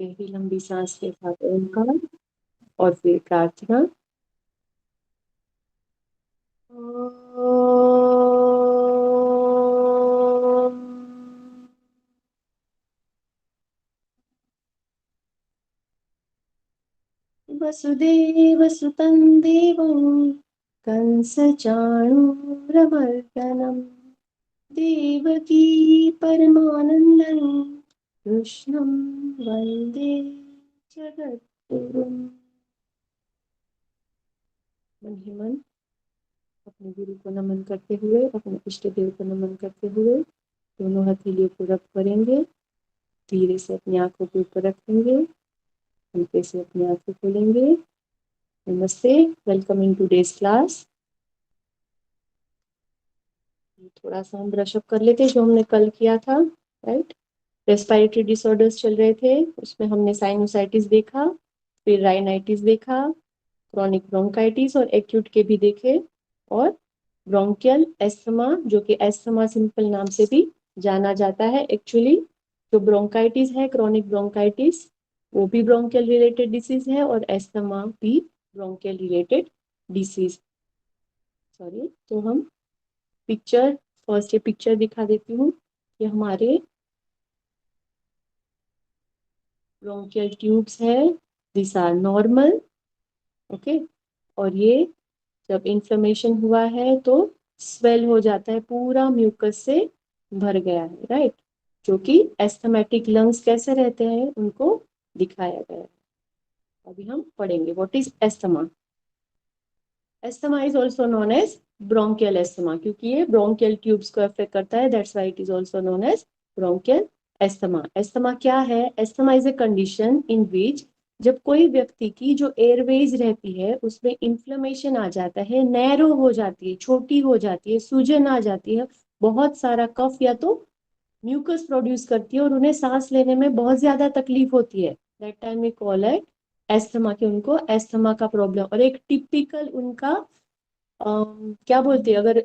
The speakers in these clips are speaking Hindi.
गहरी लंबी सांस के साथ ओमकार और फिर प्रार्थना। वसुदेव सुतं देवं कंसचाणूरमर्दनम् देवकी परमानन्दं कृष्णं वन्दे जगद्गुरुम्। मन ही मन अपने गुरु को नमन करते हुए, अपने इष्ट देव को नमन करते हुए दोनों हथेलियों को रब करेंगे। धीरे से अपनी आंखों के ऊपर रखेंगे, हल्के से अपनी आंखें खोलेंगे। नमस्ते, वेलकम इन टुडेज क्लास। थोड़ा सा हम ब्रशअप कर लेते जो हमने कल किया था, राइट। रेस्पिरेटरी डिसऑर्डर्स चल रहे थे, उसमें हमने साइनोसाइटिस देखा, फिर राइनाइटिस देखा, क्रॉनिक ब्रोंकाइटिस और एक्यूट के भी देखे, और ब्रोंकियल एस्थमा, जो कि एस्थमा सिंपल नाम से भी जाना जाता है। एक्चुअली जो ब्रोंकाइटिस है, क्रॉनिक ब्रोंकाइटिस, वो भी ब्रोंकियल रिलेटेड डिसीज है, और एस्थमा भी ब्रोंकियल रिलेटेड डिसीज। सॉरी, तो हम पिक्चर, फर्स्ट ये पिक्चर दिखा देती हूँ कि हमारे ब्रोंकियल ट्यूब्स है, दिस आर नॉर्मल, ओके। और ये जब इन्फ्लेमेशन हुआ है तो स्वेल हो जाता है, पूरा म्यूकस से भर गया है, राइट। जो कि एस्थमेटिक लंग्स कैसे रहते हैं उनको दिखाया गया है। अभी हम पढ़ेंगे what is asthma. Asthma is also known as bronchial asthma, क्योंकि ये ब्रोंकियल ट्यूब्स को अफेक्ट करता है, that's why it is also known as bronchial asthma. Asthma क्या है? Asthma is a condition in which जब कोई व्यक्ति की जो एयरवेज रहती है उसमें इन्फ्लेमेशन आ जाता है, नैरो हो जाती है, छोटी हो जाती है, सूजन आ जाती है, बहुत सारा कफ या तो म्यूकस प्रोड्यूस करती है और उन्हें सांस लेने में बहुत ज्यादा तकलीफ होती है, that time we call it asthma, कि उनको एस्थमा का प्रॉब्लम। और एक टिपिकल उनका क्या बोलते हैं, अगर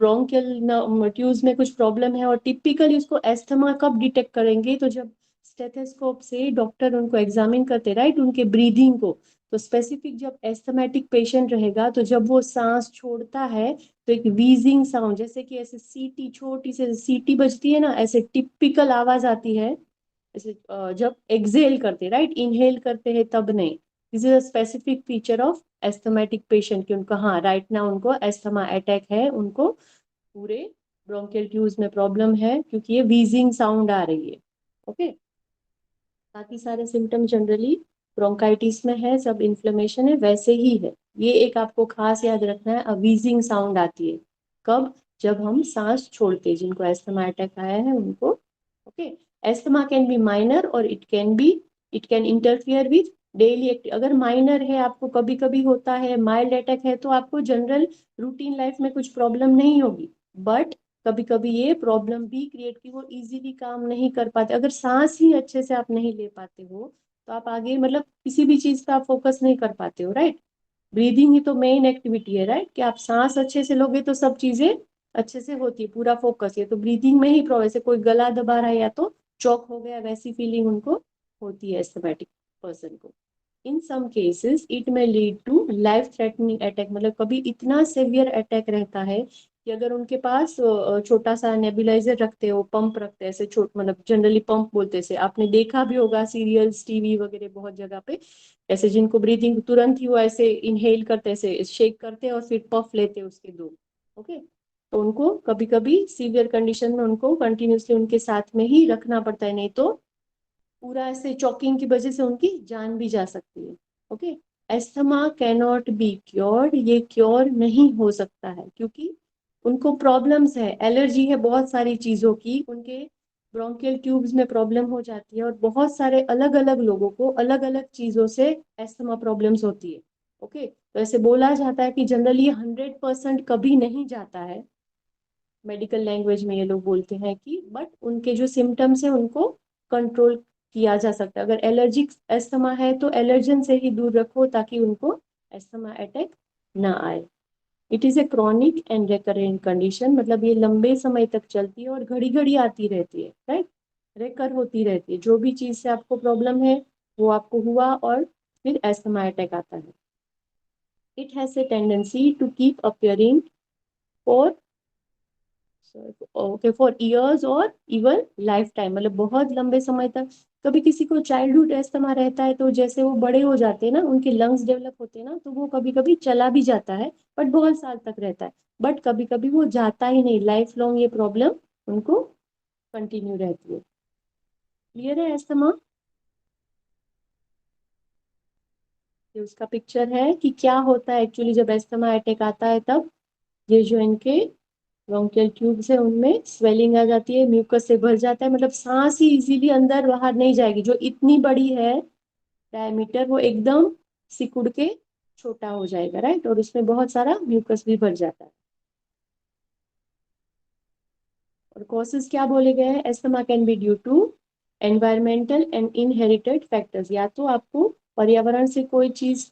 ब्रोंकियल ट्यूब्स में कुछ प्रॉब्लम है और टिपिकली उसको एस्थमा कब डिटेक्ट करेंगे, तो जब स्टेथोस्कोप से डॉक्टर उनको एग्जामिन करते, राइट, उनके ब्रीदिंग को। तो स्पेसिफिक जब एस्थमेटिक पेशेंट रहेगा तो जब वो सांस छोड़ता है तो एक वीजिंग साउंड, जैसे कि ऐसे सीटी, छोटी सी सीटी बजती है ना, ऐसे टिपिकल आवाज आती है। ऐसे जब एक्सेल करते, राइट, इनहेल करते हैं तब नहीं। This is a specific feature of asthmatic patient कि उनको, हाँ, राइट ना उनको एस्थमा अटैक है, उनको पूरे ब्रोंकियल ट्यूब्स में प्रॉब्लम है क्योंकि ये वीजिंग साउंड आ रही है, ओके। बाकी सारे सिम्टम जनरली ब्रोंकाइटिस में है, सब इन्फ्लेमेशन है वैसे ही है। ये एक आपको खास याद रखना है, वीजिंग साउंड आती है कब? जब हम सांस छोड़ते हैं, जिनको एस्थमा अटैक आया है उनको, okay. Asthma can be minor और it can interfere with daily active. अगर माइनर है, आपको कभी कभी होता है, माइल्ड अटैक है, तो आपको जनरल रूटीन लाइफ में कुछ प्रॉब्लम नहीं होगी। बट कभी कभी ये प्रॉब्लम भी क्रिएट की वो इजीली काम नहीं कर पाते। अगर सांस ही अच्छे से आप नहीं ले पाते हो तो आप आगे मतलब किसी भी चीज पे आप फोकस नहीं कर पाते हो, राइट। ब्रीदिंग ही तो मेन एक्टिविटी है, राइट, कि आप सांस अच्छे से लोगे तो सब चीजें अच्छे से होती है, पूरा फोकस है तो ब्रीदिंग में ही प्रॉब्लम। जैसे कोई गला दबा रहा है या तो चौक हो गया, वैसी फीलिंग उनको होती है एस्थमेटिक पर्सन को। In some cases it may lead to life threatening attack, मतलब कभी इतना सेवियर अटैक रहता है कि अगर उनके पास छोटा सा नेबुलाइजर रखते हो, पंप रखते हैं, ऐसे छोट मतलब जनरली पंप बोलते से आपने देखा भी होगा सीरियल्स, टीवी वगैरह बहुत जगह पे, ऐसे जिनको ब्रीदिंग तुरंत ही वो ऐसे इनहेल करते, ऐसे शेक करते और फिर पफ लेते उसके दो, ओके। तो उनको कभी कभी सीवियर कंडीशन में उनको कंटिन्यूसली उनके साथ में ही रखना पड़ता है, नहीं तो पूरा ऐसे चॉकिंग की वजह से उनकी जान भी जा सकती है, okay. Asthma cannot be cured, ये क्योर नहीं हो सकता है क्योंकि उनको प्रॉब्लम्स है, एलर्जी है बहुत सारी चीजों की, उनके ब्रोंकियल ट्यूब्स में प्रॉब्लम हो जाती है, और बहुत सारे अलग अलग लोगों को अलग अलग चीजों से एस्थमा प्रॉब्लम्स होती है, ओके। तो ऐसे बोला जाता है कि जनरली 100% कभी नहीं जाता है, मेडिकल लैंग्वेज में ये लोग बोलते हैं कि, बट उनके जो सिम्टम्स है उनको कंट्रोल किया जा सकता है। अगर एलर्जिक एस्थमा है तो एलर्जन से ही दूर रखो ताकि उनको एस्थमा अटैक ना आए। It is a chronic and recurrent condition, मतलब ये लंबे समय तक चलती है और घड़ी घड़ी आती रहती है, राइट। रेकर होती रहती है, जो भी चीज से आपको प्रॉब्लम है वो आपको हुआ और फिर एस्थमा अटैक आता है। It has a tendency to keep appearing for okay for years और इवन लाइफ टाइम, मतलब बहुत लंबे समय तक। कभी किसी को चाइल्डहुड एस्थमा रहता है तो जैसे वो बड़े हो जाते हैं ना, उनके लंग्स डेवलप होते हैं ना, तो वो कभी कभी चला भी जाता है, बट बहुत साल तक रहता है। बट कभी कभी वो जाता ही नहीं, लाइफ लॉन्ग ये प्रॉब्लम उनको कंटिन्यू रहती है। क्लियर है एस्थमा? ये उसका पिक्चर है कि क्या होता है एक्चुअली जब एस्थमा अटैक आता है तब। ये जो इनके ब्रोंकियल ट्यूब्स है उनमें स्वेलिंग आ जाती है, म्यूकस से भर जाता है, मतलब सांस ही इजीली अंदर बाहर नहीं जाएगी। जो इतनी बड़ी है डायमीटर, वो एकदम सिकुड़ के छोटा हो जाएगा, राइट, और उसमें बहुत सारा म्यूकस भी भर जाता है। और कॉजेस क्या बोले गए हैं? Asthma can be due to environmental and inherited factors, या तो आपको पर्यावरण से कोई चीज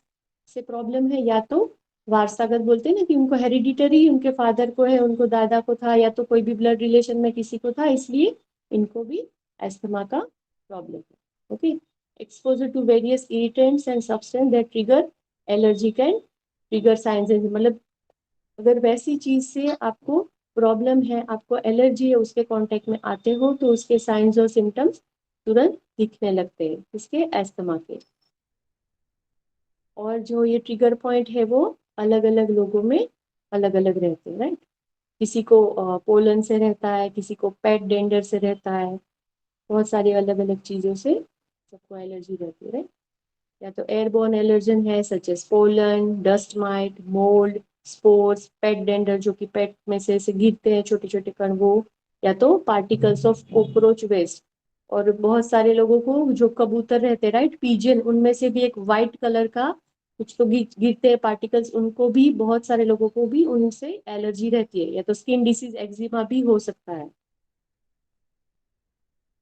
से प्रॉब्लम है, या तो वारसागत, बोलते हैं ना कि उनको हेरिडिटरी, उनके फादर को है, उनको दादा को था, या तो कोई भी ब्लड रिलेशन में किसी को था, इसलिए इनको भी एस्थमा का प्रॉब्लम है। Okay, exposure to various irritants and substance that trigger allergy can trigger science, मतलब अगर वैसी चीज से आपको प्रॉब्लम है, आपको एलर्जी है, उसके कांटेक्ट में आते हो तो उसके साइंस और सिम्टम्स तुरंत दिखने लगते हैं, इसके एस्थमा के। और जो ये ट्रिगर पॉइंट है वो अलग अलग लोगों में अलग अलग रहते हैं, राइट। किसी को पोलन से रहता है, किसी को पेट डेंडर से रहता है, बहुत सारी अलग अलग चीजों से सबको एलर्जी रहती है, राइट। या तो एयरबोर्न एलर्जन है such as pollen, dust mite, mold, spores, pet dander जो कि पेट में से ऐसे गिरते हैं छोटे छोटे कण वो, या तो पार्टिकल्स ऑफ कॉकरोच वेस्ट। और बहुत सारे लोगों को जो कबूतर रहते हैं, राइट, पीजन, उनमें से भी एक वाइट कलर का कुछ तो गिरते हैं पार्टिकल्स, उनको भी, बहुत सारे लोगों को भी उनसे एलर्जी रहती है। या तो स्किन डिसीज एक्जिमा भी हो सकता है।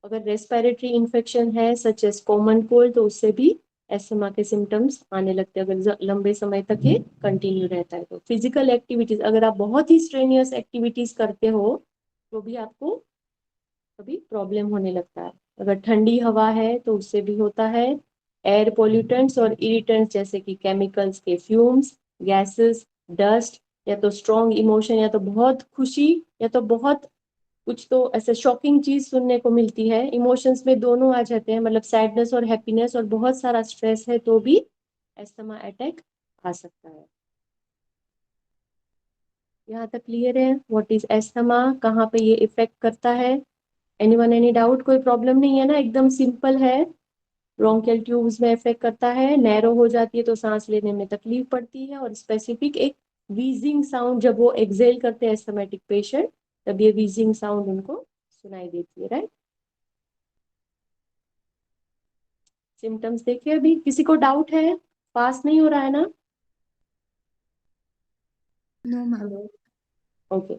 अगर रेस्पिरेटरी इन्फेक्शन है सच एस कॉमन कोल्ड, तो उससे भी एस्थमा के सिम्टम्स आने लगते हैं, अगर लंबे समय तक ये कंटिन्यू रहता है। तो फिजिकल एक्टिविटीज, अगर आप बहुत ही स्ट्रेनियस एक्टिविटीज करते हो तो भी आपको कभी प्रॉब्लम होने लगता है। अगर ठंडी हवा है तो उससे भी होता है। एयर पोल्यूटेंट्स और इरिटेंट्स जैसे कि केमिकल्स के फ्यूम्स, गैसेस, डस्ट, या तो स्ट्रॉन्ग इमोशन, या तो बहुत खुशी, या तो बहुत कुछ तो ऐसे शॉकिंग चीज सुनने को मिलती है, इमोशंस में दोनों आ जाते हैं, मतलब सैडनेस और हैप्पीनेस, और बहुत सारा स्ट्रेस है तो भी एस्थमा अटैक आ सकता है। यहाँ तक क्लियर है? व्हाट इज एस्थमा, कहाँ पे ये इफेक्ट करता है? Anyone any doubt? कोई प्रॉब्लम नहीं है ना, एकदम सिंपल है। ब्रोंकियल ट्यूब्स में इफेक्ट करता है, नैरो हो जाती है तो सांस लेने में तकलीफ पड़ती है, और स्पेसिफिक एक वीजिंग साउंड जब वो एक्सेल करते हैं एस्थमेटिक पेशेंट, तब ये वीजिंग साउंड उनको सुनाई देती है, राइट। सिम्टम्स देखिए, अभी किसी को डाउट है? पास नहीं हो रहा है ना? No ma'am. हेलो। ओके,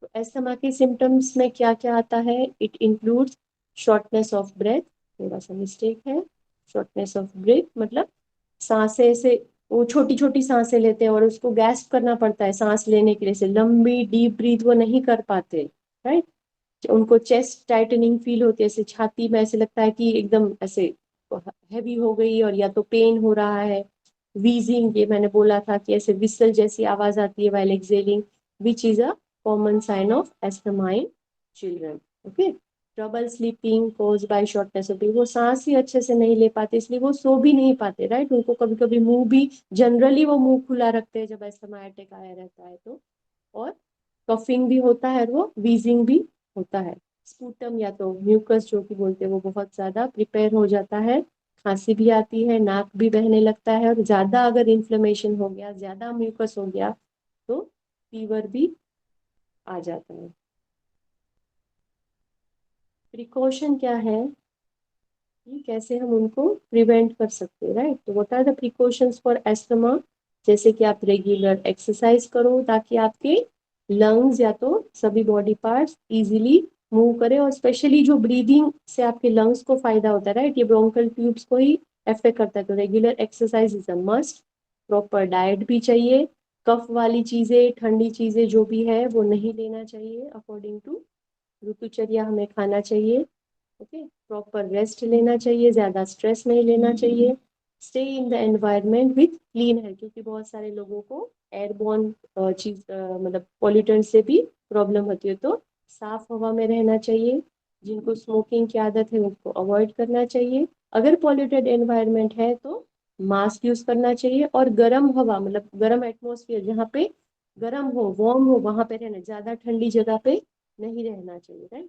तो एस्थमा के सिम्टम्स में क्या क्या आता है? It includes shortness of breath, थोड़ा सा मिस्टेक है, शॉर्टनेस ऑफ ब्रेथ मतलब सांसें से, वो छोटी छोटी सांसें लेते हैं और उसको गैस्प करना पड़ता है सांस लेने के लिए, से लंबी डीप ब्रीथ वो नहीं कर पाते, राइट। उनको चेस्ट टाइटनिंग फील होती है, ऐसे छाती में ऐसे लगता है कि एकदम ऐसे हैवी हो गई, और या तो पेन हो रहा है। वीजिंग, ये मैंने बोला था कि ऐसे विसल जैसी आवाज आती है while exhaling, which is a common sign of asthma in children. Okay, trouble sleeping cause by shortness of breath, वो सांस ही अच्छे से नहीं ले पाते, इसलिए वो सो भी नहीं पाते, राइट। उनको कभी कभी मुंह भी, जनरली वो मुंह खुला रखते हैं जब एस्थमा अटैक आया रहता है तो। और कफिंग भी होता है और वो वीजिंग भी होता है। स्पूटम या तो म्यूकस जो कि बोलते हैं वो बहुत ज्यादा प्रिपेयर हो जाता है, खांसी भी आती है, नाक भी बहने लगता है, और ज्यादा अगर इन्फ्लेमेशन हो गया, ज्यादा म्यूकस हो गया तो फीवर भी आ जाता है। प्रिकॉशन क्या है कि कैसे हम उनको प्रिवेंट कर सकते हैं, राइट। तो what are the precautions for asthma? जैसे कि आप रेगुलर एक्सरसाइज करो ताकि आपके लंग्स या तो सभी बॉडी पार्ट्स इजीली मूव करें, और स्पेशली जो ब्रीदिंग से आपके लंग्स को फायदा होता है, राइट, ये ब्रोंकल ट्यूब्स को ही अफेक्ट करता है, तो regular exercise is a must. Proper diet भी चाहिए, कफ वाली चीजें, ठंडी चीजें जो भी है वो नहीं लेना चाहिए अकॉर्डिंग टू ऋतुचर्या हमें खाना चाहिए, ओके, प्रॉपर रेस्ट लेना चाहिए, ज्यादा स्ट्रेस नहीं लेना चाहिए, stay in the environment with clean है, क्योंकि बहुत सारे लोगों को एयरबोर्न चीज मतलब पॉल्यूटेंट से भी प्रॉब्लम होती है, तो साफ हवा में रहना चाहिए। जिनको स्मोकिंग की आदत है उनको अवॉइड करना चाहिए। अगर पॉल्यूटेड एनवायरनमेंट है तो मास्क यूज करना चाहिए, और गर्म हवा मतलब गर्म एटमोसफियर जहाँ पे गर्म हो, वार्म हो, वहां पे रहना, ज्यादा ठंडी जगह पे नहीं रहना चाहिए, right.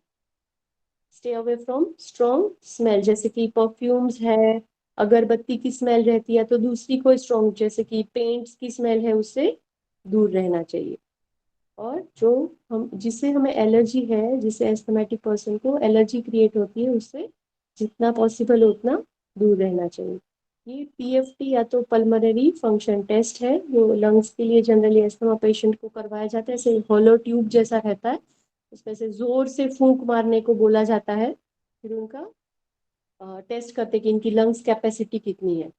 Stay away from strong smell, जैसे कि परफ्यूम्स है, अगरबत्ती की स्मेल रहती है, तो दूसरी कोई स्ट्रॉन्ग जैसे कि पेंट्स की स्मेल है उससे दूर रहना चाहिए। और जो हम जिससे हमें एलर्जी है, जिससे एस्थमेटिक पर्सन को एलर्जी क्रिएट होती है, उससे जितना पॉसिबल हो उतना दूर रहना चाहिए। ये पीएफटी या तो पल्मोनरी फंक्शन टेस्ट है, जो लंग्स के लिए जनरली अस्थमा पेशेंट को करवाया जाता है। ऐसे होलो ट्यूब जैसा रहता है, उसमें से जोर से फूंक मारने को बोला जाता है, फिर उनका टेस्ट करते कि इनकी लंग्स कैपेसिटी कितनी है,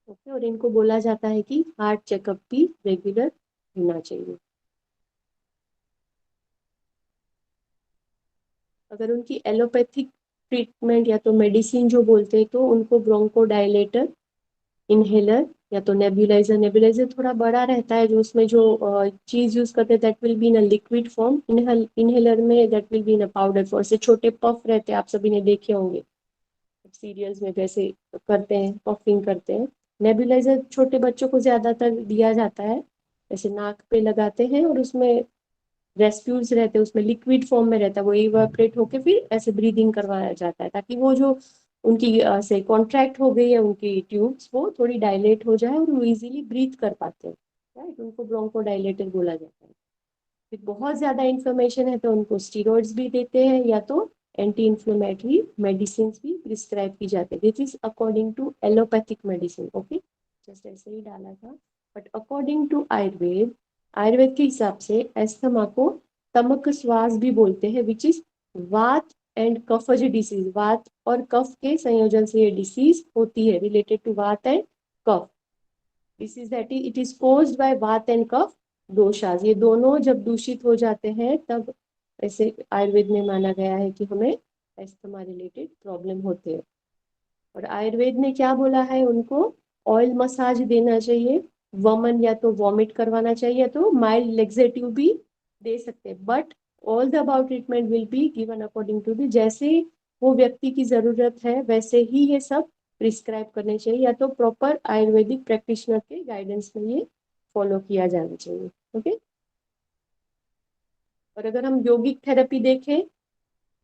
ओके। और इनको बोला जाता है कि हार्ट चेकअप भी रेगुलर होना चाहिए। अगर उनकी एलोपैथिक ट्रीटमेंट या तो मेडिसिन जो बोलते हैं, तो उनको ब्रोंको डायलेटर, इनहेलर या तो नेबुलाइजर। नेबुलाइजर थोड़ा बड़ा रहता है, जो उसमें जो चीज यूज करते हैं that will be in a liquid form. Inhaler में that will be in a powder form. से छोटे पफ रहते हैं, आप सभी ने देखे होंगे सीरियल्स में कैसे करते हैं, पफिंग करते हैं। नेबुलाइजर छोटे बच्चों को ज्यादातर दिया जाता है, जैसे नाक पे लगाते हैं, और उसमें रेस्प्यूल्स रहते हैं, उसमें लिक्विड फॉर्म में रहता है, वो इवापोरेट होके फिर ऐसे ब्रीदिंग करवाया जाता है, ताकि वो जो उनकी से कॉन्ट्रैक्ट हो गई है उनकी ट्यूब्स, वो थोड़ी डायलेट हो जाए और वो इजीली ब्रीथ कर पाते हैं, राइट। उनको ब्रोंको डायलेटर बोला जाता है। फिर बहुत ज्यादा इन्फ्लेमेशन है तो उनको स्टीरॉइड्स भी देते हैं, या तो एंटी इन्फ्लेमेटरी मेडिसिन भी प्रिस्क्राइब की जाती है। This is according to allopathic medicine, okay, just ऐसे ही डाला था। But according to Ayurveda, Ayurveda के हिसाब से एस्थमा को तमक श्वास भी बोलते हैं, विच इज वात एंड कफज डिसीज। वात और कफ के संयोजन से ये डिसीज होती है, related to vata and kapha. This is that it is caused by vata and kapha doshas. ये दोनों जब दूषित हो जाते हैं तब ऐसे आयुर्वेद में माना गया है कि हमें अस्थमा रिलेटेड प्रॉब्लम होते हैं। और आयुर्वेद ने क्या बोला है, उनको ऑयल मसाज देना चाहिए, वमन या तो वॉमिट करवाना चाहिए, या तो माइल्ड लेक्सेटिव भी दे सकते हैं। But all the about treatment will be given according to the, जैसे वो व्यक्ति की जरूरत है वैसे ही ये सब प्रिस्क्राइब करने चाहिए, या तो प्रॉपर आयुर्वेदिक प्रैक्टिशनर के गाइडेंस में ये फॉलो किया जाना चाहिए, ओके। और अगर हम योगिक थेरेपी देखें,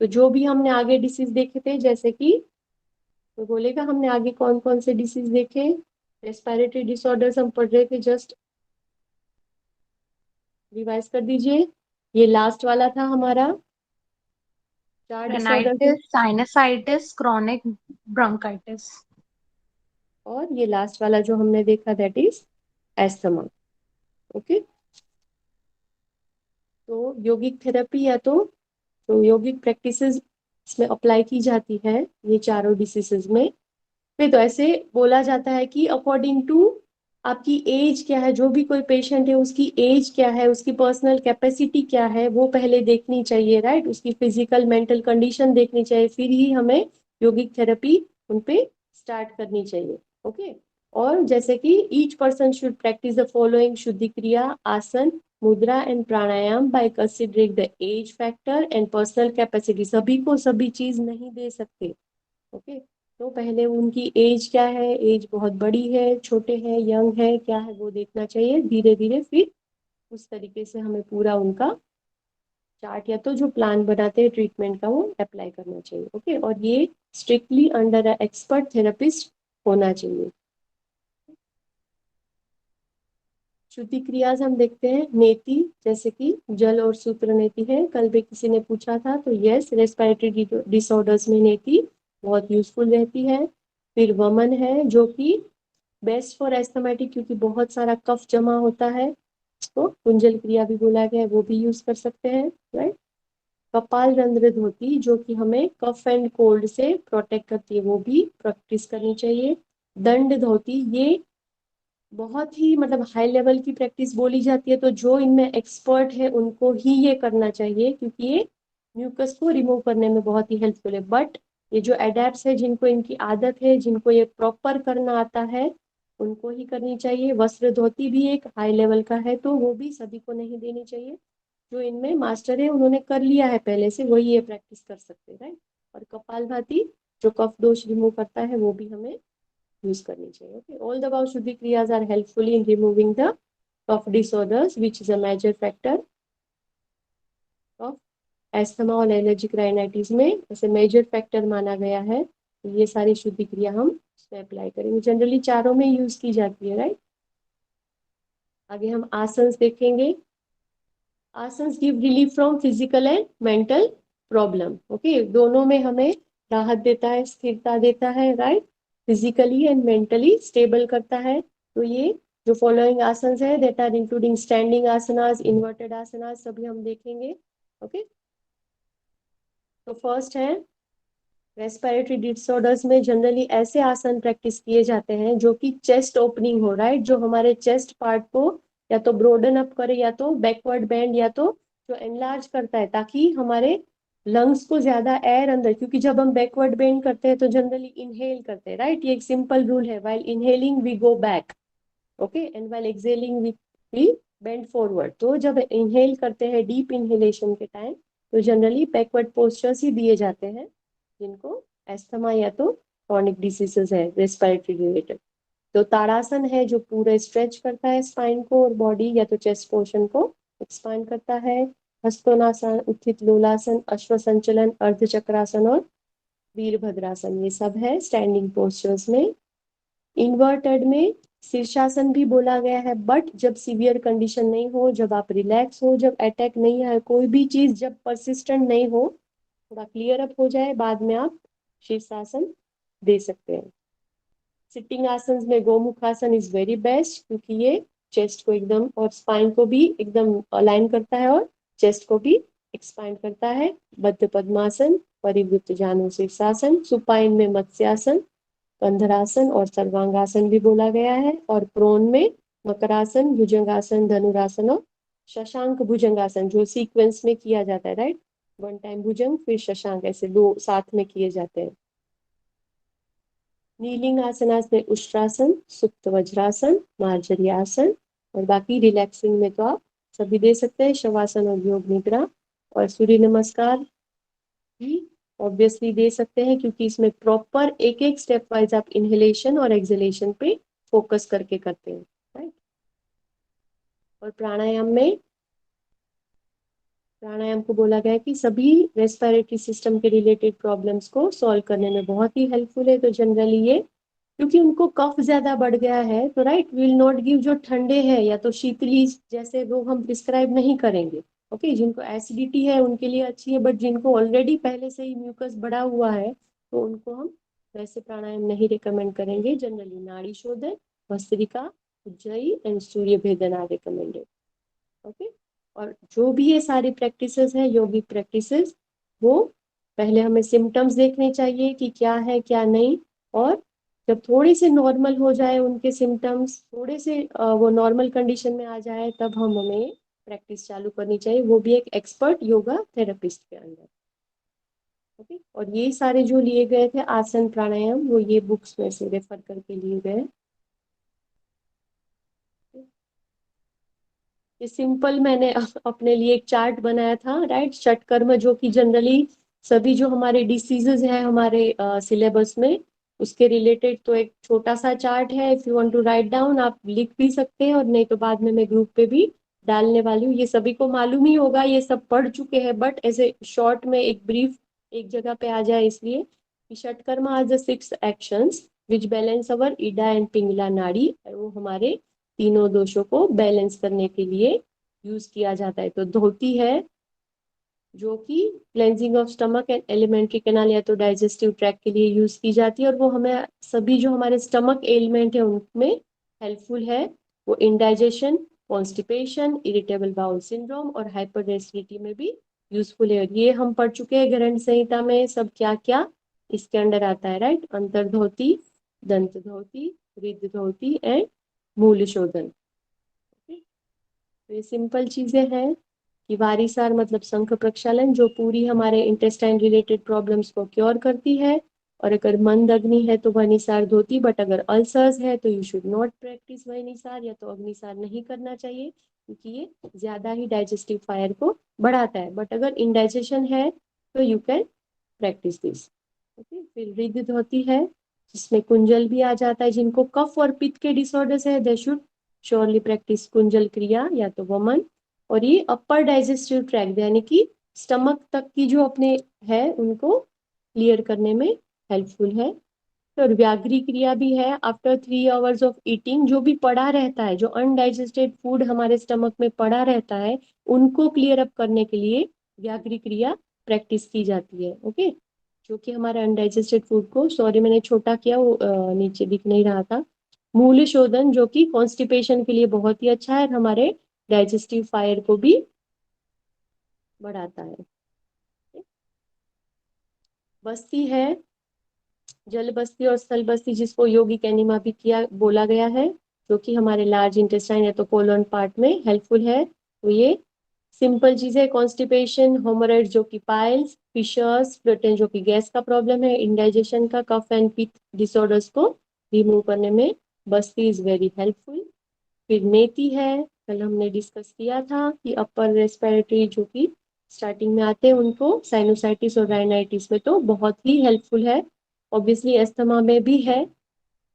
तो जो भी हमने आगे डिसीज देखे थे, जैसे कि तो बोलेगा हमने आगे कौन कौन से डिसीज देखे, रेस्पिरेटरी डिसऑर्डर्स हम पढ़ रहे थे, जस्ट रिवाइज कर दीजिए। ये लास्ट वाला था हमारा, चार disorder. Rhinitis, sinusitis, chronic bronchitis. और ये लास्ट वाला जो हमने देखा दैट इज एस्थमा, ओके। तो यौगिक थेरेपी या तो यौगिक प्रैक्टिसेस इसमें अप्लाई की जाती है ये चारों डिसीजेज में। फिर तो ऐसे बोला जाता है कि अकॉर्डिंग टू आपकी एज क्या है, जो भी कोई पेशेंट है उसकी एज क्या है, उसकी पर्सनल कैपेसिटी क्या है, वो पहले देखनी चाहिए, राइट। उसकी फिजिकल मेंटल कंडीशन देखनी चाहिए, फिर ही हमें यौगिक थेरेपी उन पे स्टार्ट करनी चाहिए, ओके। और जैसे कि each person should practice the following: शुद्धि क्रिया, आसन, मुद्रा and pranayama by considering the age factor and personal capacity. सभी को सभी चीज नहीं दे सकते, ओके। तो पहले उनकी एज क्या है, एज बहुत बड़ी है, छोटे हैं, यंग है, क्या है वो देखना चाहिए। धीरे धीरे फिर उस तरीके से हमें पूरा उनका चार्ट या तो जो प्लान बनाते हैं ट्रीटमेंट का वो अप्लाई करना चाहिए, ओके। और ये strictly under a expert therapist होना चाहिए। शुद्धि क्रियाज हम देखते हैं, नेति, जैसे कि जल और सूत्र नेति है, कल भी किसी ने पूछा था, तो यस, रेस्पिरेटरी डिसऑर्डर्स में नेति बहुत यूजफुल रहती है। फिर वमन है, जो कि बेस्ट फॉर एस्थमेटिक, क्योंकि बहुत सारा कफ जमा होता है, इसको कुंजल क्रिया भी बोला गया है, वो भी यूज कर सकते हैं, राइट। कपाल रंध्र धोती, जो कि हमें कफ एंड कोल्ड से प्रोटेक्ट करती है, वो भी प्रैक्टिस करनी चाहिए। दंड धोती, ये बहुत ही मतलब हाई लेवल की प्रैक्टिस बोली जाती है, तो जो इनमें एक्सपर्ट है उनको ही ये करना चाहिए, क्योंकि ये म्यूकस को रिमूव करने में बहुत ही हेल्पफुल है। बट ये जो एडेप्ट्स है, जिनको इनकी आदत है, जिनको ये प्रॉपर करना आता है, उनको ही करनी चाहिए। वस्त्र धोती भी एक हाई लेवल का है, तो वो भी सभी को नहीं देनी चाहिए। जो इनमें मास्टर है, उन्होंने कर लिया है पहले से, वही ये प्रैक्टिस कर सकते हैं, राइट। और कपालभाति जो कफ दोष रिमूव करता है, वो भी हमें यूज करनी चाहिए। Okay, all the about shuddhi क्रियाज are helpful in removing the kapha disorders which is a major factor of asthma और एलर्जिक राइनाइटिस में ऐसे मेजर फैक्टर माना गया है। तो ये सारी शुद्धि क्रिया हम इसमें अप्लाई करेंगे। जनरली चारों में यूज की जाती है, राइट। आगे हम आसन देखेंगे। आसन्स give relief from physical and mental problem. Okay, दोनों में हमें राहत देता है, स्थिरता देता है, right. Physically and mentally stable करता है। तो ये जो फॉलोइंग आसन्स है दैट आर इंक्लूडिंग स्टैंडिंग आसनास, इन्वर्टेड आसनास, सभी हम देखेंगे। ओके, तो फर्स्ट है रेस्पिरेटरी डिसऑर्डर्स में जनरली ऐसे आसन प्रैक्टिस किए जाते हैं जो कि चेस्ट ओपनिंग हो, राइट। जो हमारे चेस्ट पार्ट को या तो ब्रोडन अप करे, या तो बैकवर्ड बेंड, या तो जो एनलार्ज करता है, ताकि हमारे लंग्स को ज्यादा एयर अंदर, क्योंकि जब हम बैकवर्ड बेंड करते हैं तो जनरली इनहेल करते हैं, राइट। ये एक सिंपल रूल है, while inhaling we go back, okay, and while exhaling we bend forward. तो जब इनहेल करते हैं डीप इनहेलेशन के टाइम, तो जनरली बैकवर्ड पोस्चर्स ही दिए जाते हैं, जिनको एस्थमा या तो क्रॉनिक डिसीजेस है रेस्पिरेटरी रिलेटेड। तो ताड़ासन है जो पूरा स्ट्रेच करता है स्पाइन को और बॉडी या तो चेस्ट पोर्शन को एक्सपांड करता है। हस्तोनासन, उत्थित लोलासन, अश्व संचलन, अर्धचक्रासन और वीरभद्रासन, ये सब है स्टैंडिंग पोस्चर्स में। इन्वर्टेड में शीर्षासन भी बोला गया है, बट जब सीवियर कंडीशन नहीं हो, जब आप रिलैक्स हो, जब अटैक नहीं है, कोई भी चीज जब परसिस्टेंट नहीं हो, थोड़ा क्लियर अप हो जाए, बाद में आप शीर्षासन दे सकते हैं। सिटिंग आसन में गोमुखासन इज वेरी बेस्ट, क्योंकि ये चेस्ट को एकदम और स्पाइन को भी एकदम अलाइन करता है और चेस्ट को भी एक्सपांड करता है। बद्ध पद्मासन, परिवृत्त जानु शीर्षासन, सुपाइन में मत्स्यासन, कंधरासन और सर्वांगासन भी बोला गया है। और प्रोन में मकरासन, भुजंगासन, धनुरासन और शशांक भुजंगासन, जो सीक्वेंस में किया जाता है, राइट। वन टाइम भुजंग फिर शशांक, ऐसे दो साथ में किए जाते हैं। नीलिंग आसनास में उष्ट्रासन, सुप्त वज्रासन, मार्जरी आसन, और बाकी रिलैक्सिंग में तो आप सभी दे सकते हैं, शवासन और योग निद्रा। और सूर्य नमस्कार भी ऑब्वियसली दे सकते हैं, क्योंकि इसमें प्रॉपर एक एक स्टेप वाइज आप इनहेलेशन और एक्सहेलेशन पे फोकस करके करते हैं, राइट। और प्राणायाम को बोला गया है कि सभी रेस्पिरेटरी सिस्टम के रिलेटेड प्रॉब्लम्स को सॉल्व करने में बहुत ही हेल्पफुल है। तो जनरली ये, क्योंकि उनको कफ ज्यादा बढ़ गया है, तो राइट विल नॉट गिव, जो ठंडे है या तो शीतली जैसे रोग हम प्रिस्क्राइब नहीं करेंगे। ओके, जिनको एसिडिटी है उनके लिए अच्छी है, बट जिनको ऑलरेडी पहले से ही म्यूकस बढ़ा हुआ है, तो उनको हम वैसे प्राणायाम नहीं रिकमेंड करेंगे। जनरली नाड़ी शोधन, भस्त्रिका, उज्जयी एंड सूर्य भेदन आर रिकमेंडेड। ओके, और जो भी ये सारी प्रैक्टिसेस है, योगिक प्रैक्टिसेस, वो पहले हमें सिम्टम्स देखने चाहिए कि क्या है क्या नहीं। और जब थोड़ी से नॉर्मल हो जाए उनके सिम्टम्स, थोड़े से वो नॉर्मल कंडीशन में आ जाए, तब हम हमें प्रैक्टिस चालू करनी चाहिए, वो भी एक एक्सपर्ट योगा थेरेपिस्ट के अंदर। ओके, और ये सारे जो लिए गए थे आसन प्राणायाम, वो ये बुक्स में से रेफर करके लिए गए। ये सिंपल मैंने अपने लिए एक चार्ट बनाया था, राइट। षटकर्म, जो कि जनरली सभी जो हमारे डिसीजेज हैं हमारे सिलेबस में, उसके रिलेटेड, तो एक छोटा सा चार्ट है। If you want to write down, आप लिख भी सकते हैं, और नहीं तो बाद में मैं ग्रुप पे भी डालने वाली हूँ। ये सभी को मालूम ही होगा, ये सब पढ़ चुके हैं, बट ऐसे शॉर्ट में एक ब्रीफ एक जगह पे आ जाए इसलिए। कि shatkarma are the 6 actions which balance our Ida and Pingala nadi, वो हमारे तीनों दोषों को बैलेंस करने के लिए यूज किया जाता है। तो धोती है जो कि cleansing of stomach and alimentary canal या तो डाइजेस्टिव ट्रैक के लिए यूज की जाती है, और वो हमें सभी जो हमारे स्टमक एलिमेंट है उनमें हेल्पफुल है। वो indigestion, constipation, irritable bowel syndrome और हाइपर एसिडिटी में भी यूजफुल है। और ये हम पढ़ चुके हैं ग्रंथ संहिता में, सब क्या क्या इसके अंडर आता है, राइट। अंतर्धोती, दंत धोती, रिद्ध धोती एंड मूल शोधन। तो ये सिंपल चीजें हैं। कि वारिसार मतलब शंख प्रक्षालन, जो पूरी हमारे इंटेस्टाइन रिलेटेड प्रॉब्लम्स को क्योर करती है। और अगर मंद अग्नि है तो वहनिसार धोती, बट अगर अल्सर्स है तो यू शुड नॉट प्रैक्टिस वहनिसार, या तो अग्निसार नहीं करना चाहिए, क्योंकि ये ज्यादा ही डाइजेस्टिव फायर को बढ़ाता है। बट अगर इंडाइजेशन है तो you can practice this. Okay, फिर रिद्ध धोती है, जिसमें कुंजल भी आ जाता है। जिनको कफ और पित्त के डिसऑर्डर्स है they should surely practice Kunjal क्रिया या तो वमन। और ये अपर डाइजेस्टिव ट्रैक्ट यानी कि स्टमक तक की जो अपने है उनको क्लियर करने में हेल्पफुल है। और व्याघ्री क्रिया भी है, आफ्टर 3 आवर्स ऑफ ईटिंग जो भी पड़ा रहता है, जो अनडाइजेस्टेड फूड हमारे स्टमक में पड़ा रहता है, उनको क्लियर अप करने के लिए व्याघ्री क्रिया प्रैक्टिस की जाती है। ओके, जो कि हमारे अनडाइजेस्टेड फूड को, सॉरी मैंने छोटा किया, वो नीचे दिख नहीं रहा था। मूल शोधन जो कि कॉन्स्टिपेशन के लिए बहुत ही अच्छा है, हमारे डाइजेस्टिव फायर को भी बढ़ाता है। बस्ती है, जल बस्ती और स्थल बस्ती, जिसको यौगिक एनिमा भी किया बोला गया है, जो कि हमारे लार्ज इंटेस्टाइन या तो कोलोन पार्ट में हेल्पफुल है। तो ये सिंपल चीजें, कॉन्स्टिपेशन, होमोरेड जो कि पाइल्स, फिशर्स, ब्लोटिन जो कि गैस का प्रॉब्लम है, इंडाइजेशन का, कफ एंड पिथ डिसऑर्डर्स को रिमूव करने में बस्ती इज वेरी हेल्पफुल। फिर नेति है, कल हमने डिस्कस किया था कि अपर रेस्पिरेटरी जो कि स्टार्टिंग में आते हैं उनको साइनोसाइटिस और राइनाइटिस में तो बहुत ही हेल्पफुल है। ऑब्वियसली अस्थमा में भी है।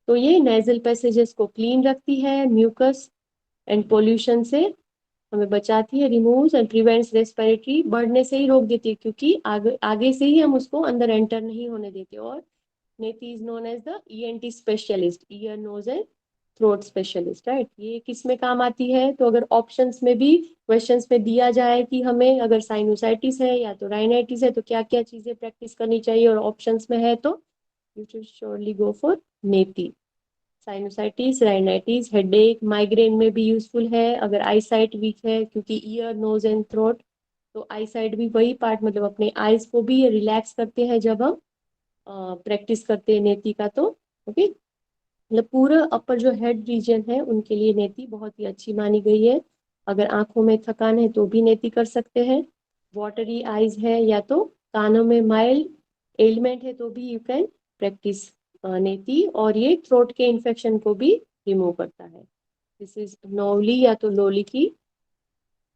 तो ये नेजल पैसेजेस को क्लीन रखती है, म्यूकस एंड पोल्यूशन से हमें बचाती है, रिमूव्स एंड प्रिवेंट्स रेस्पिरेटरी, बढ़ने से ही रोक देती है, क्योंकि आगे आगे से ही हम उसको अंदर एंटर नहीं होने देते। और neti is known as the ENT specialist, ear nose and throat specialist, right. ये किस में काम आती है, तो अगर ऑप्शंस में भी क्वेश्चंस में दिया जाए कि हमें अगर साइनोसाइटिस है या तो राइनाइटिस है तो क्या क्या चीजें प्रैक्टिस करनी चाहिए, और ऑप्शंस में है तो you should surely go for नेति। साइनोसाइटिस, राइनाइटिस, हेडेक, माइग्रेन में भी यूजफुल है। अगर आई साइट वीक है, क्योंकि ईयर नोज एंड थ्रोट, तो आई साइट भी वही पार्ट, मतलब अपने आईज को भी रिलैक्स करते हैं जब हम प्रैक्टिस करते हैं नेति का। तो ओके, मतलब पूरा अपर जो हेड रीजन है उनके लिए नेति बहुत ही अच्छी मानी गई है। अगर आंखों में थकान है तो भी नेति कर सकते हैं। वाटरी आईज है या तो कानों में माइल्ड एलिमेंट है तो भी यू कैन प्रैक्टिस नेति। और ये थ्रोट के इन्फेक्शन को भी रिमूव करता है। दिस इज नोवली या तो लोली की।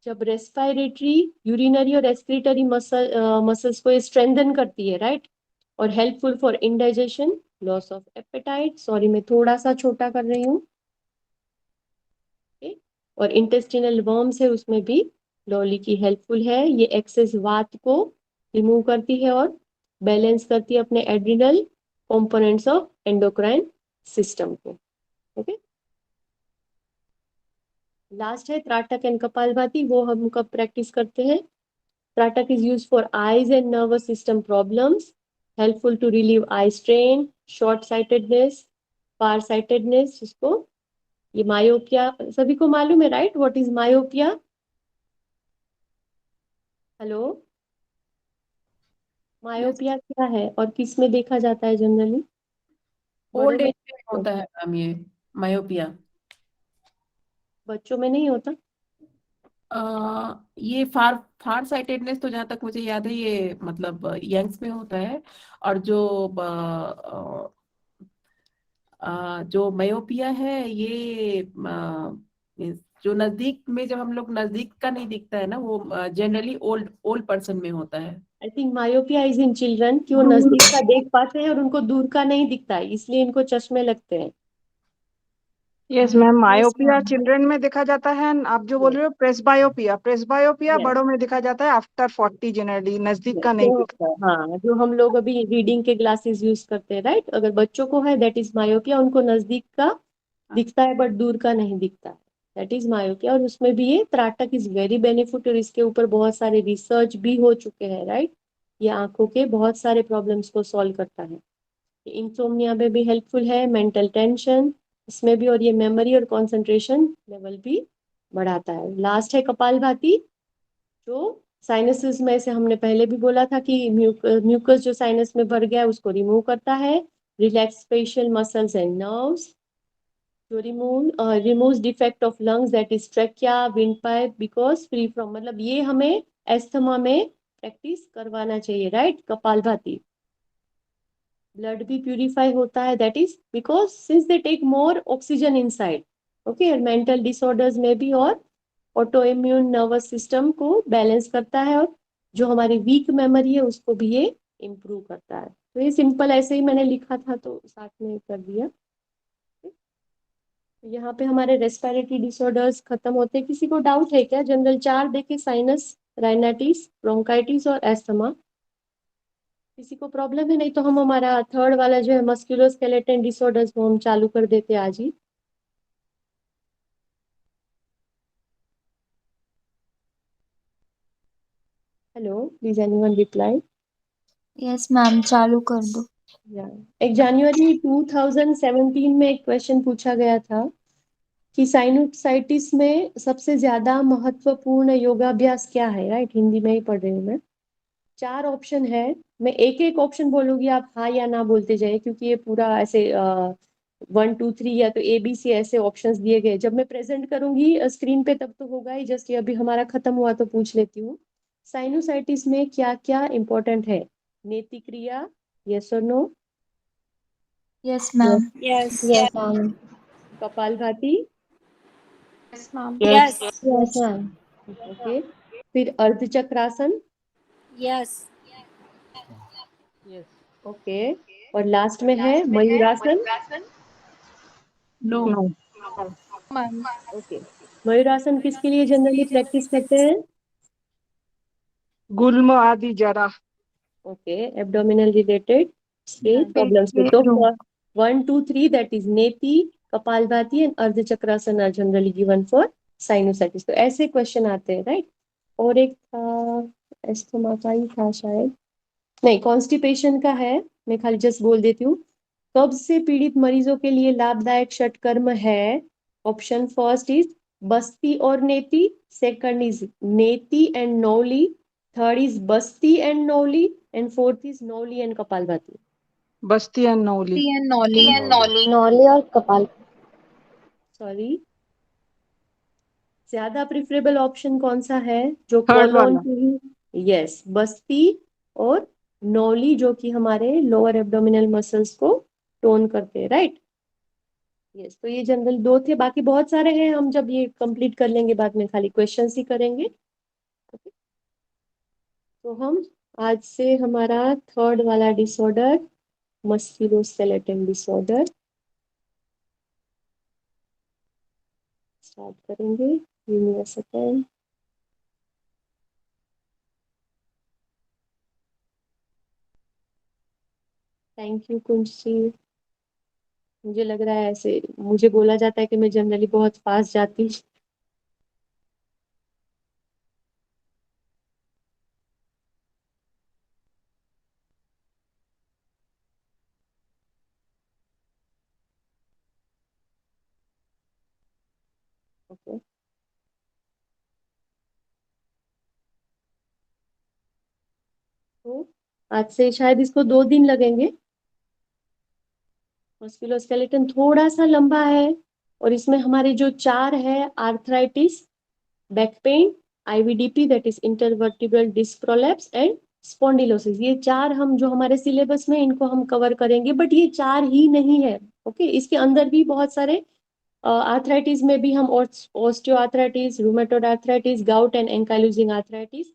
जब रेस्पिरेटरी, यूरिनरी और रेस्पिरेटरी मसल्स को स्ट्रेंथन करती है, राइट। और helpful for indigestion, loss of appetite, sorry मैं थोड़ा सा छोटा कर रही हूँ। okay? और इंटेस्टिनल वर्म्स है उसमें भी लॉली की हेल्पफुल है। ये एक्सेस वात को रिमूव करती है और बैलेंस करती है अपने adrenal components of endocrine system को। ओके, लास्ट है त्राटक एंड कपालभाति, वो हम कब प्रैक्टिस करते हैं। त्राटक is used for eyes and nervous system problems, helpful to relieve eye strain, short sightedness, far sightedness, जिसको ये मायोपिया सभी को मालूम है, right. What is myopia? Hello, yes. Myopia क्या है और किस में देखा जाता है जनरली? बड़ों ओल्ड में? एज में होता है मैम ये मायोपिया। बच्चों में नहीं होता? ये फार फार साइटेडनेस तो जहाँ तक मुझे याद है ये मतलब यंग्स में होता है। और जो मायोपिया है ये जो नजदीक में जब हम लोग नजदीक का नहीं दिखता है ना वो जनरली ओल्ड ओल्ड पर्सन में होता है। I think myopia is in children, कि वो नजदीक का देख पाते हैं और उनको दूर का नहीं दिखता है, इसलिए इनको चश्मे लगते हैं। Yes ma'am, yes myopia ma'am. Children में देखा जाता है। आप जो बोल रहे हो प्रेसबायोपिया, प्रेसबायोपिया यस, बड़ों में देखा जाता है आफ्टर 40, जनरली नजदीक का नहीं तो दिखता है। हाँ, जो हम लोग अभी रीडिंग के ग्लासेस यूज करते हैं, राइट, अगर बच्चों को है दैट इज मायोपिया, उनको नजदीक का दिखता है बट दूर का नहीं दिखता है, दैट इज मायोपिया। और उसमें भी ये त्राटक इज वेरी बेनिफिट, और इसके ऊपर बहुत सारे रिसर्च भी हो चुके हैं, राइट। ये आंखों के बहुत सारे प्रॉब्लम्स को सॉल्व करता है। इंसोम्निया में भी हेल्पफुल है, मेंटल टेंशन इसमें भी, और ये मेमोरी और कंसंट्रेशन लेवल भी बढ़ाता है। लास्ट है कपालभाति, जो साइनसेस में से हमने पहले भी बोला था कि म्यूकस जो साइनस में भर गया है उसको रिमूव करता है, relax facial muscles and nerves, जो removes defect of lungs that is trachea wind pipe because free from, मतलब ये हमें एस्थमा में प्रैक्टिस करवाना चाहिए, राइट। कपालभाति, ब्लड भी प्यूरिफाई होता है, that is because since they take more oxygen inside, okay. और मेंटल डिसऑर्डर्स में भी, और ऑटो इम्यून नर्वस सिस्टम को बैलेंस करता है, और जो हमारी वीक मेमोरी है उसको भी ये इम्प्रूव करता है। तो ये सिंपल ऐसे ही मैंने लिखा था तो साथ में कर दिया। यहाँ पे हमारे रेस्पिरेटरी डिसऑर्डर्स खत्म होते हैं। किसी को डाउट है क्या? जनरल 4 देखे, साइनस, राइनाइटिस, ब्रोंकाइटिस और एस्थमा। किसी को प्रॉब्लम है? नहीं तो हम हमारा थर्ड वाला जो है मस्कुलोस्केलेटन डिसऑर्डर्स वो हम चालू कर देते आज ही। Hello, please anyone reply. Yes ma'am, चालू कर दो। एक जनवरी 2017 में एक क्वेश्चन पूछा गया था कि साइनोसाइटिस में सबसे ज्यादा महत्वपूर्ण योगाभ्यास क्या है, राइट। हिंदी में ही पढ़ रही हूँ मैं। 4 ऑप्शन है, मैं एक एक ऑप्शन बोलूंगी, आप हाँ या ना बोलते जाइए, क्योंकि ये पूरा ऐसे 1 2 3 या तो ABC ऐसे ऑप्शंस दिए गए। जब मैं प्रेजेंट करूंगी स्क्रीन पे तब तो होगा ही, जस्ट ये अभी हमारा खत्म हुआ तो पूछ लेती हूँ। साइनोसाइटिस में क्या क्या इंपॉर्टेंट है? नेति क्रिया, यस और no? Yes ma'am. Yes. Yes ma'am. Kapalbhati, Yes, ma'am. Yes. Yes ma'am. Okay. फिर अर्धचक्रासन, Yes. ओके। और लास्ट में है Mayurasana. No. No. Ma'am. Okay, Mayurasana किसके लिए जनरली प्रैक्टिस करते हैं? गुल्म आदि जरा। ओके, एब्डोमिनल रिलेटेड प्रॉब्लम्स में। तो 1 2 3 that is neti, Kapalbhati and Ardha Chakrasana are generally given for sinusitis. तो ऐसे क्वेश्चन आते हैं, राइट। और एक था एस्थमा का ही था शायद, नहीं, कॉन्स्टिपेशन का है, मैं खाली जस्ट बोल देती हूँ। कब्ज से पीड़ित मरीजों के लिए लाभदायक षटकर्म है। ऑप्शन फर्स्ट इज बस्ती और नेति, सेकंड इज नेति and Nauli, third is Basti and Nauli, and fourth is Nauli and kapalbhati. Basti and नौली। नौली और कपाल। सॉरी, ज्यादा प्रिफरेबल ऑप्शन कौन सा है? जो थर्ड कोलोन वाला। की, यस, बस्ती और नौली, जो कि हमारे लोअर एब्डोमिनल मसल्स को टोन करते हैं, राइट। यस, तो ये जनरल 2 थे, बाकी बहुत सारे हैं, हम जब ये कंप्लीट कर लेंगे बाद में खाली क्वेश्चंस ही करेंगे। Okay? तो हम आज से हमारा थर्ड वाला डिसऑर्डर, मस्कुलोस्केलेटल डिसऑर्डर, स्टार्ट करेंगे। Give me a second. Thank you Kunj ji. मुझे लग रहा है ऐसे मुझे बोला जाता है कि मैं जनरली बहुत फास्ट जाती। ओके, तो आज से शायद इसको 2 दिन लगेंगे। मस्कुलोस्केलेटन थोड़ा सा लंबा है, और इसमें हमारे जो 4 है, arthritis, back pain, IVDP that is intervertebral disc prolapse and spondylosis, ये 4 हम जो हमारे सिलेबस में इनको हम कवर करेंगे। बट ये 4 ही नहीं है, ओके। इसके अंदर भी बहुत सारे आर्थराइटिस में भी हम osteo arthritis, rheumatoid arthritis, gout and ankylosing arthritis,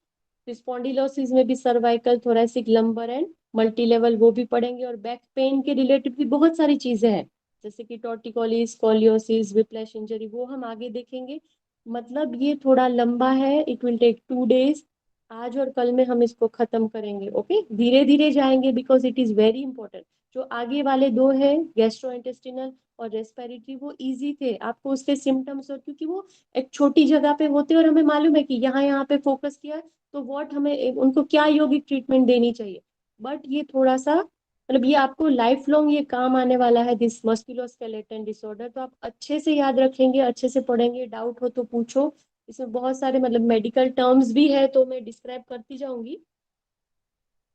spondylosis में भी cervical, thoracic, lumbar and multi level वो भी पढ़ेंगे। और बैक पेन के रिलेटेड भी बहुत सारी चीजें हैं, जैसे कि टॉर्टिकोलिस, स्कोलियोसिस, विप्लैश इंजरी, वो हम आगे देखेंगे। मतलब ये थोड़ा लंबा है, इट विल टेक 2 days। आज और कल में हम इसको खत्म करेंगे, ओके। धीरे धीरे जाएंगे because it is very important. जो आगे वाले 2 है, गैस्ट्रोइंटेस्टिनल और रेस्पिरेटरी, वो इजी थे आपको उसके सिम्टम्स, और क्योंकि वो एक छोटी जगह पे होते हैं और हमें मालूम है कि यहाँ यहाँ पे फोकस किया तो व्हाट हमें उनको क्या यौगिक ट्रीटमेंट देनी चाहिए। बट ये थोड़ा सा, मतलब ये आपको लाइफ लॉन्ग ये काम आने वाला है, दिस मस्कुलोस्केलेटन डिसऑर्डर। तो आप अच्छे से याद रखेंगे, अच्छे से पढ़ेंगे, डाउट हो तो पूछो। इसमें बहुत सारे मतलब मेडिकल टर्म्स भी है तो मैं डिस्क्राइब करती जाऊंगी,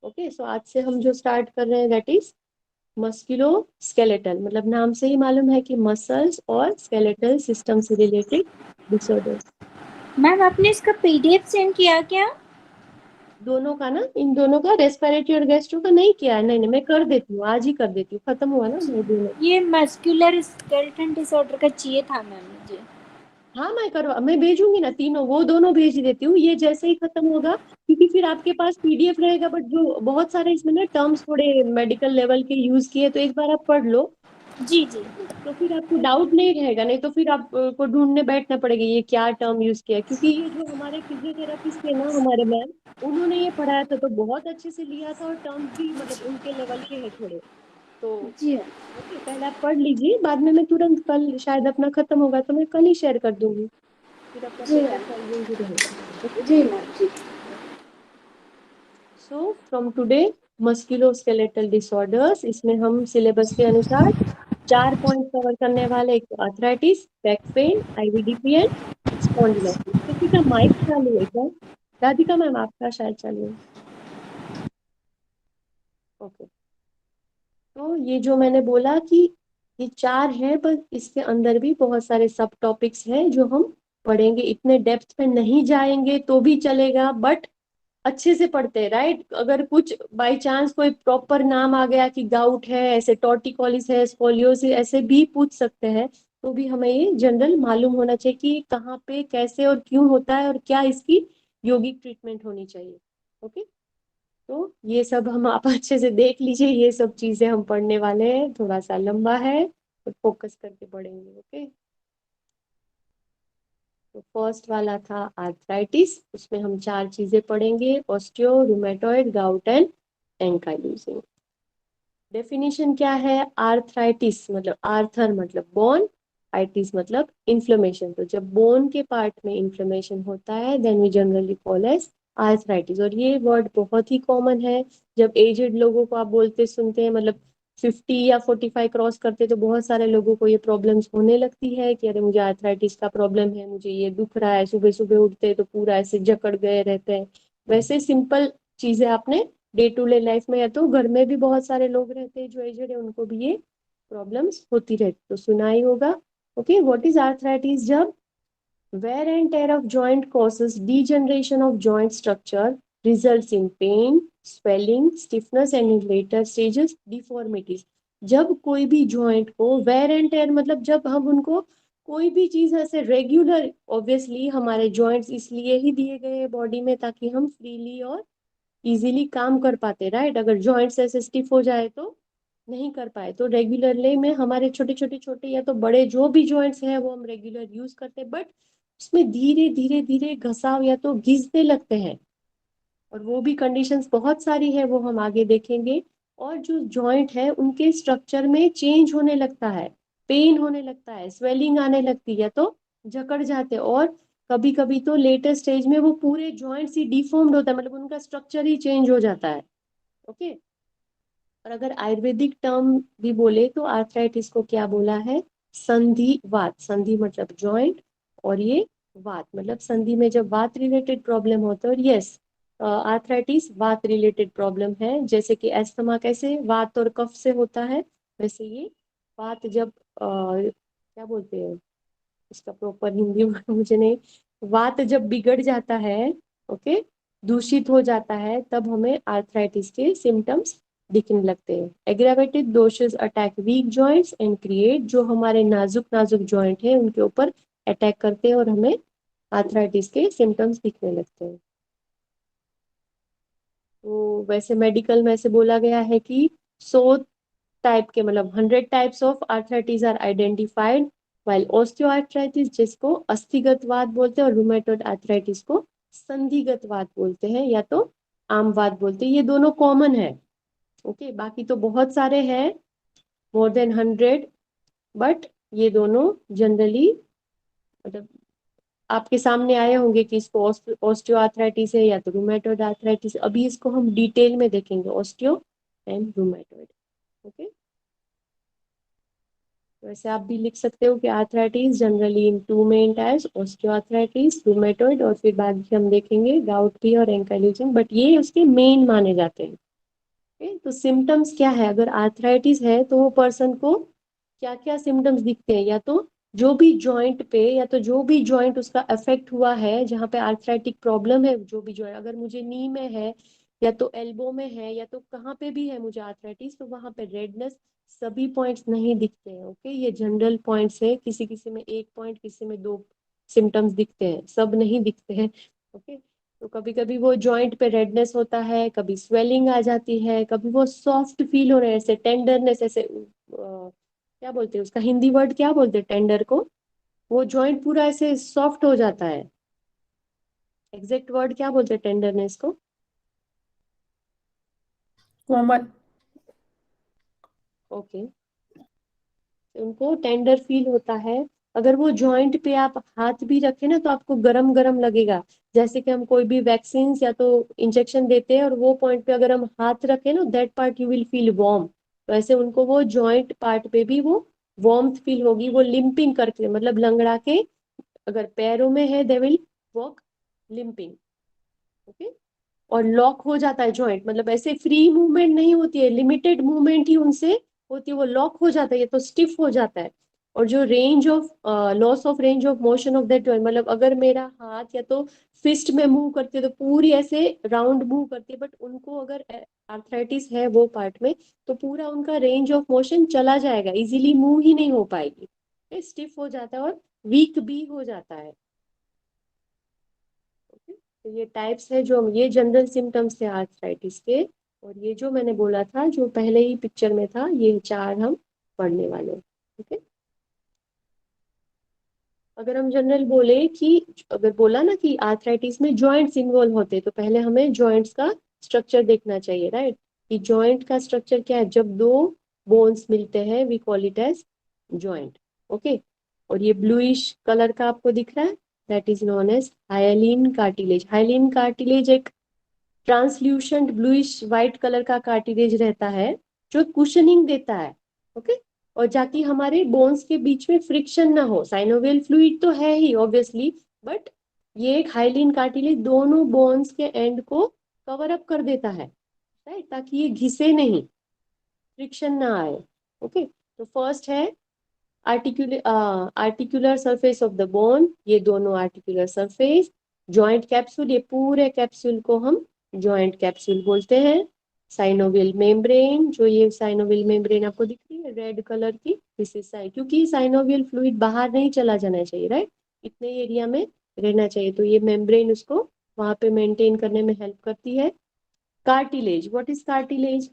ओके। सो आज से हम जो स्टार्ट कर रहे हैं दैट इज मस्कुलो स्केलेटल, मतलब नाम से ही मालूम है कि मसल्स और स्केलेटल सिस्टम से रिलेटेड डिसऑर्डर्स। मैम आपने इसका पीडीएफ सेंड किया क्या? दोनों का ना, इन दोनों का, रेस्पिरेटरी और गैस्ट्रो का नहीं किया है। नहीं नहीं, मैं कर देती हूँ, आज ही कर देती हूँ, खत्म हुआ ना मैं दोनों। ये मस्कुलर स्केलेटल डिसऑर्डर का चाहिए था मैम मुझे। हाँ मैं भेजूंगी ना तीनों, वो दोनों भेज देती हूँ, ये जैसे ही खत्म होगा, क्योंकि फिर आपके पास पीडीएफ रहेगा, बट जो बहुत सारे इसमें ना टर्म्स थोड़े मेडिकल लेवल के यूज किए, तो एक बार आप पढ़ लो, जी जी। तो फिर आपको डाउट नहीं रहेगा। नहीं तो फिर आपको ढूंढने बैठना पड़ेगा ये क्या टर्म यूज किया, क्योंकि ये जो हमारे फिजियोथेरापिस्ट थे ना, हमारे मैम, उन्होंने ये पढ़ाया था तो बहुत अच्छे से लिया था, और टर्म्स भी मतलब उनके लेवल के हैं थोड़े। तो जी ओके, पहले आप पढ़ लीजिए, बाद में मैं तुरंत कल शायद अपना खत्म होगा तो मैं कल ही शेयर कर दूंगी, फिर आपका जी पेपर मैम। सॉल्विंग भी रहेगा। ओके, जी मैम जी। So from today musculoskeletal disorders, इसमें हम सिलेबस के अनुसार 4 पॉइंट कवर करने वाले, एक arthritis, back pain, IVDP and spondylosis. किसी का माइक चालू है क्या? राधिका मैम आपका शायद चालू है। ओके, तो ये जो मैंने बोला कि ये 4 है, पर इसके अंदर भी बहुत सारे सब टॉपिक्स हैं जो हम पढ़ेंगे, इतने डेप्थ में नहीं जाएंगे तो भी चलेगा, बट अच्छे से पढ़ते हैं, राइट? अगर कुछ बाय चांस कोई प्रॉपर नाम आ गया कि गाउट है, ऐसे टॉर्टिकोलिस है, स्कोलियोसिस, ऐसे भी पूछ सकते हैं, तो भी हमें ये जनरल मालूम होना चाहिए कि कहाँ पे कैसे और क्यों होता है, और क्या इसकी यौगिक ट्रीटमेंट होनी चाहिए। ओके, तो ये सब हम आप अच्छे से देख लीजिए, ये सब चीजें हम पढ़ने वाले हैं, थोड़ा सा लंबा है तो फोकस करके पढ़ेंगे। ओके, तो फर्स्ट वाला था आर्थराइटिस, उसमें हम 4 चीजें पढ़ेंगे, osteo, rheumatoid, gout and ankylosing. Definition क्या है? आर्थराइटिस मतलब आर्थर मतलब बोन, आइटिस मतलब इन्फ्लेमेशन। तो जब बोन के पार्ट में इन्फ्लेमेशन होता है then we generally call as arthritis. और ये वर्ड बहुत ही कॉमन है, जब एजेड लोगों को आप बोलते सुनते हैं, मतलब 50 या 45 क्रॉस करते, तो बहुत सारे लोगों को ये प्रॉब्लम्स होने लगती है कि अरे मुझे आर्थराइटिस का प्रॉब्लम है, मुझे ये दुख रहा है, सुबह सुबह उठते हैं तो पूरा ऐसे जकड़ गए रहते हैं। वैसे सिंपल चीजें आपने डे टू डे लाइफ में, या तो घर में भी बहुत सारे लोग रहते हैं जो एजेड है, उनको भी ये प्रॉब्लम्स होती रहती, तो सुना ही होगा। Okay, what is arthritis? जब wear and tear of joint causes degeneration of joint structure, results in pain, swelling, stiffness and in later stages deformities। जब कोई भी जॉइंट को wear and tear, मतलब जब हम उनको कोई भी चीज ऐसे रेगुलर, ऑब्वियसली हमारे जॉइंट्स इसलिए ही दिए गए हैं बॉडी में ताकि हम फ्रीली और इजीली काम कर पाते, राइट? अगर जॉइंट्स ऐसे स्टिफ हो जाए तो नहीं कर पाए, तो रेगुलरली में हमारे छोटे छोटे छोटे या तो बड़े जो भी जॉइंट्स हैं वो हम रेगुलर यूज करते हैं, बट उसमें धीरे धीरे धीरे घसाव या तो घिसने लगते हैं, और वो भी कंडीशंस बहुत सारी है, वो हम आगे देखेंगे। और जो जॉइंट है उनके स्ट्रक्चर में चेंज होने लगता है, पेन होने लगता है, स्वेलिंग आने लगती है, तो जकड़ जाते हैं, और कभी कभी तो लेटर स्टेज में वो पूरे जॉइंट्स ही डिफॉर्म्ड होता है, मतलब उनका स्ट्रक्चर ही चेंज हो जाता है। ओके, और अगर आयुर्वेदिक टर्म भी बोले तो आर्थराइटिस को क्या बोला है? संधिवात। संधि मतलब जॉइंट, और ये वात मतलब संधि में जब वात रिलेटेड प्रॉब्लम होता है। और यस, आर्थराइटिस वात रिलेटेड प्रॉब्लम है, जैसे कि एस्थमा कैसे वात और कफ से होता है, वैसे ये वात जब क्या बोलते हैं इसका प्रॉपर हिंदी word मुझे नहीं, वात जब बिगड़ जाता है, ओके, दूषित हो जाता है, तब हमें आर्थराइटिस के सिम्टम्स दिखने लगते हैं। एग्रावेटेड दोषेस attack weak joints and create, जो हमारे नाजुक नाजुक जॉइंट है उनके ऊपर अटैक करते हैं और हमें आर्थराइटिस के सिम्टम्स दिखने लगते हैं। तो वैसे मेडिकल में ऐसे बोला गया है कि 100 टाइप के, मतलब 100 types of arthritis are identified, while osteoarthritis जिसको अस्थिगत वात बोलते हैं, और रूमेटॉइड आर्थराइटिस को संधिगत वात बोलते हैं, या तो आम वात बोलते हैं। ये दोनों कॉमन है। ओके, बाकी तो बहुत सारे हैं, मोर देन 100, बट ये दोनों जनरली मतलब आपके सामने आए होंगे कि इसको ऑस्टियो आर्थराइटिस है या तो रूमेटॉइड आर्थराइटिस। अभी इसको हम डिटेल में देखेंगे, ऑस्टियो एंड रूमेटॉइड। ओके, वैसे आप भी लिख सकते हो कि arthritis generally in 2 main types, osteoarthritis, rheumatoid, और फिर बाद में हम देखेंगे गाउट भी और एंकाइलोसिंग, बट ये उसके मेन माने जाते हैं। तो सिम्टम्स क्या है, अगर आर्थराइटिस है तो वो पर्सन को क्या क्या सिम्टम्स दिखते हैं, या तो जो भी जॉइंट पे, या तो जो भी जॉइंट उसका अफेक्ट हुआ है, जहाँ पे आर्थराइटिक प्रॉब्लम है, जो भी जॉइंट, अगर मुझे नी में है या तो एल्बो में है या तो कहाँ पे भी है मुझे आर्थराइटिस, तो वहाँ पे रेडनेस सभी पॉइंट्स नहीं दिखते हैं। ओके, ये जनरल पॉइंट्स है, किसी किसी में एक पॉइंट, किसी में दो सिम्टम्स दिखते हैं, सब नहीं दिखते हैं। ओके, तो कभी कभी वो जॉइंट पे रेडनेस होता है, कभी स्वेलिंग आ जाती है, कभी वो सॉफ्ट फील हो रहा है, ऐसे टेंडरनेस, ऐसे क्या बोलते हैं उसका हिंदी वर्ड, क्या बोलते हैं टेंडर को, वो जॉइंट पूरा ऐसे सॉफ्ट हो जाता है, एग्जैक्ट वर्ड क्या बोलते हैं टेंडरनेस को? कोमल। ओके, उनको टेंडर फील होता है। अगर वो जॉइंट पे आप हाथ भी रखे ना तो आपको गरम गरम लगेगा, जैसे कि हम कोई भी वैक्सीन या तो इंजेक्शन देते हैं और वो पॉइंट पे अगर हम हाथ रखें ना, that part you will feel warm. तो ऐसे उनको वो जॉइंट पार्ट पे भी वो वार्मथ फील होगी, वो लिंपिंग करके, मतलब लंगड़ा के, अगर पैरों में है they will walk limping. Okay, और लॉक हो जाता है जॉइंट, मतलब ऐसे फ्री मूवमेंट नहीं होती है, लिमिटेड मूवमेंट ही उनसे होती है, वो लॉक हो जाता है, ये तो स्टिफ हो जाता है। और जो range of loss of range of motion of that joint, मतलब अगर मेरा हाथ या तो फिस्ट में मूव करती है तो पूरी ऐसे राउंड मूव करती है, बट उनको अगर आर्थराइटिस है वो पार्ट में, तो पूरा उनका रेंज ऑफ मोशन चला जाएगा, इजीली मूव ही नहीं हो पाएगी, स्टिफ हो जाता है और वीक भी हो जाता है। तो ये टाइप्स है, जो ये जनरल सिम्टम्स थे आर्थराइटिस के। और ये जो मैंने बोला था जो पहले ही पिक्चर में था, ये चार हम पढ़ने वाले हैं। ठीक है, अगर हम जनरल बोले कि, अगर बोला ना कि आर्थराइटिस में जॉइंट्स इन्वॉल्व होते हैं, तो पहले हमें जॉइंट्स का स्ट्रक्चर देखना चाहिए, राइट? कि जॉइंट का स्ट्रक्चर क्या है, जब दो बोन्स मिलते हैं we call it as joint. Okay, और ये ब्लूइश कलर का आपको दिख रहा है, that is known as hyaline cartilage. Hyaline cartilage एक ट्रांसल्यूशेंट ब्लूइश व्हाइट कलर का कार्टिलेज रहता है, जो कुशनिंग देता है। ओके, और जाकि हमारे बोन्स के बीच में फ्रिक्शन ना हो, साइनोवियल फ्लूइड तो है ही ऑब्वियसली, बट ये एक हाइलिन कार्टिलेज दोनों बोन्स के एंड को कवर अप कर देता है, राइट, ताकि ये घिसे नहीं, फ्रिक्शन ना आए। ओके, तो फर्स्ट है articular surface of the bone, ये दोनों आर्टिकुलर सरफेस, जॉइंट कैप्सूल, ये पूरे कैप्सूल को हम जॉइंट कैप्सूल बोलते हैं। साइनोवियल मेम्ब्रेन, जो ये साइनोवियल मेम्ब्रेन आपको दिख रही है रेड कलर की, दिस इज क्योंकि साइनोवियल फ्लूइड बाहर नहीं चला जाना चाहिए, राइट, इतने एरिया में रहना चाहिए, तो ये मेम्ब्रेन उसको वहां पे मेंटेन करने में हेल्प करती है। Cartilage, what is cartilage?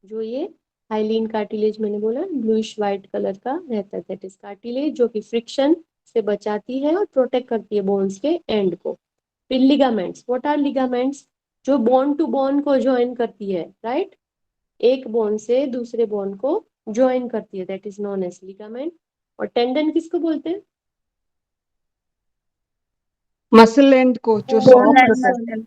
जो ये हाइलिन कार्टिलेज मैंने बोला ब्लूइश व्हाइट कलर का रहता है, दैट इज कार्टिलेज, जो कि फ्रिक्शन से बचाती है और प्रोटेक्ट करती है बोन्स के एंड को। फिर लिगामेंट्स, व्हाट आर लिगामेंट्स? जो बोन टू बोन को ज्वाइन करती है, राइट, एक बोन से दूसरे बोन को ज्वाइन करती है, that is known as ligament. और टेंडन किसको बोलते हैं? मसल एंड को जो बोन सपोर्ट एंड करता है। मसल।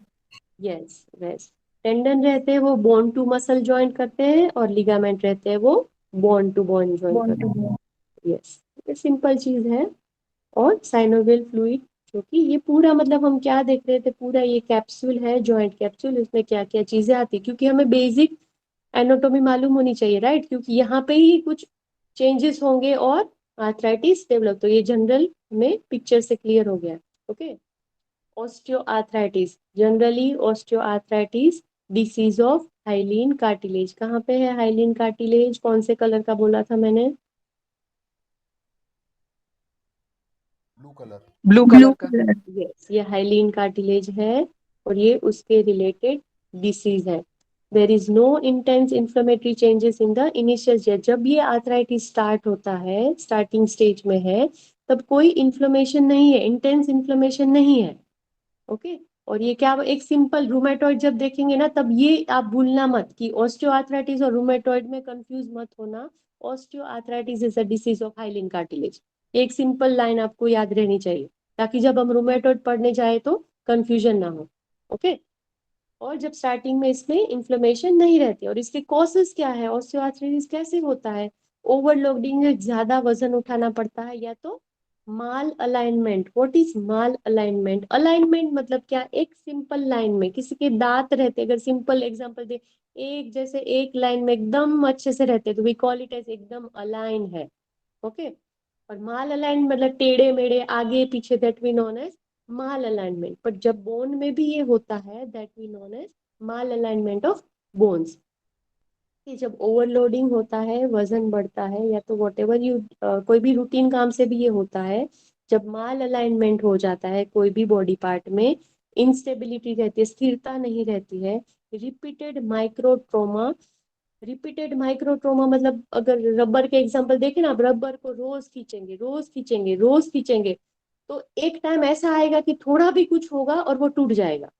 यस, यस, टेंडन रहते हैं वो बोन टू मसल ज्वाइन करते हैं, और लिगामेंट रहते हैं वो bone to bone join bone करते टू बोन। हैं। यस, ये सिंपल चीज है। और साइनोवियल फ्लूइड, जो कि ये पूरा, मतलब हम क्या देख रहे थे, पूरा ये कैप्सूल है जॉइंट कैप्सूल, इसमें क्या क्या चीजें आती, क्योंकि हमें बेसिक एनाटॉमी मालूम होनी चाहिए, राइट, क्योंकि यहाँ पे ही कुछ चेंजेस होंगे और आर्थराइटिस डेवलप, तो ये जनरल हमें पिक्चर से क्लियर हो गया। Okay, osteoarthritis, generally osteoarthritis disease of hyaline cartilage. कहाँ पे है हाइलिन कार्टिलेज, कौन से कलर का बोला था मैंने? ब्लू ब्लू कलर का। कलर। यस, ये हाइलिन कार्टिलेज है और ये उसके रिलेटेड डिसीज है। There is no intense inflammatory changes in the initial stage, जब ये आर्थराइटिस स्टार्ट होता है, स्टार्टिंग स्टेज में है, तब कोई इन्फ्लेमेशन नहीं है, इंटेंस इन्फ्लेमेशन नहीं है। ओके, और ये क्या, एक सिंपल रूमेटॉइड जब देखेंगे ना, तब ये आप भूलना मत कि ऑस्टियोआर्थराइटिस और रूमेटॉइड में कंफ्यूज मत होना। Osteoarthritis is a disease of hyaline cartilage, एक सिंपल लाइन आपको याद रहनी चाहिए, ताकि जब हम रूमेटॉइड पढ़ने जाए तो कंफ्यूजन ना हो। ओके, और जब स्टार्टिंग में इसमें इन्फ्लेमेशन नहीं रहती, और इसके कॉजेस क्या है, ऑस्टियोआर्थराइटिस कैसे होता है? ओवरलोडिंग, ज्यादा वजन उठाना पड़ता है, या तो malalignment. What is malalignment? Alignment मतलब क्या? एक सिंपल लाइन में किसी के दांत रहते, अगर सिंपल एग्जांपल दे, एक जैसे एक लाइन में एकदम अच्छे से रहते, तो वी कॉल इट एज एकदम अलाइन है। ओके। और माल अलाइन मतलब टेढ़े मेढ़े आगे पीछे, that we known as malalignment. But जब बोन में भी ये होता है, that we known as malalignment of bones. कि जब ओवरलोडिंग होता है, वजन बढ़ता है, या तो वॉट एवर यू कोई भी रूटीन काम से भी ये होता है, जब माल अलाइनमेंट हो जाता है कोई भी बॉडी पार्ट में, इंस्टेबिलिटी रहती है, स्थिरता नहीं रहती है। Repeated micro trauma. Repeated micro trauma मतलब अगर रबर के एग्जांपल देखें ना, आप रबर को रोज खींचेंगे, रोज खींचेंगे, रोज खींचेंगे, तो एक टाइम ऐसा आएगा कि थोड़ा भी कुछ होगा और वो टूट जाएगा।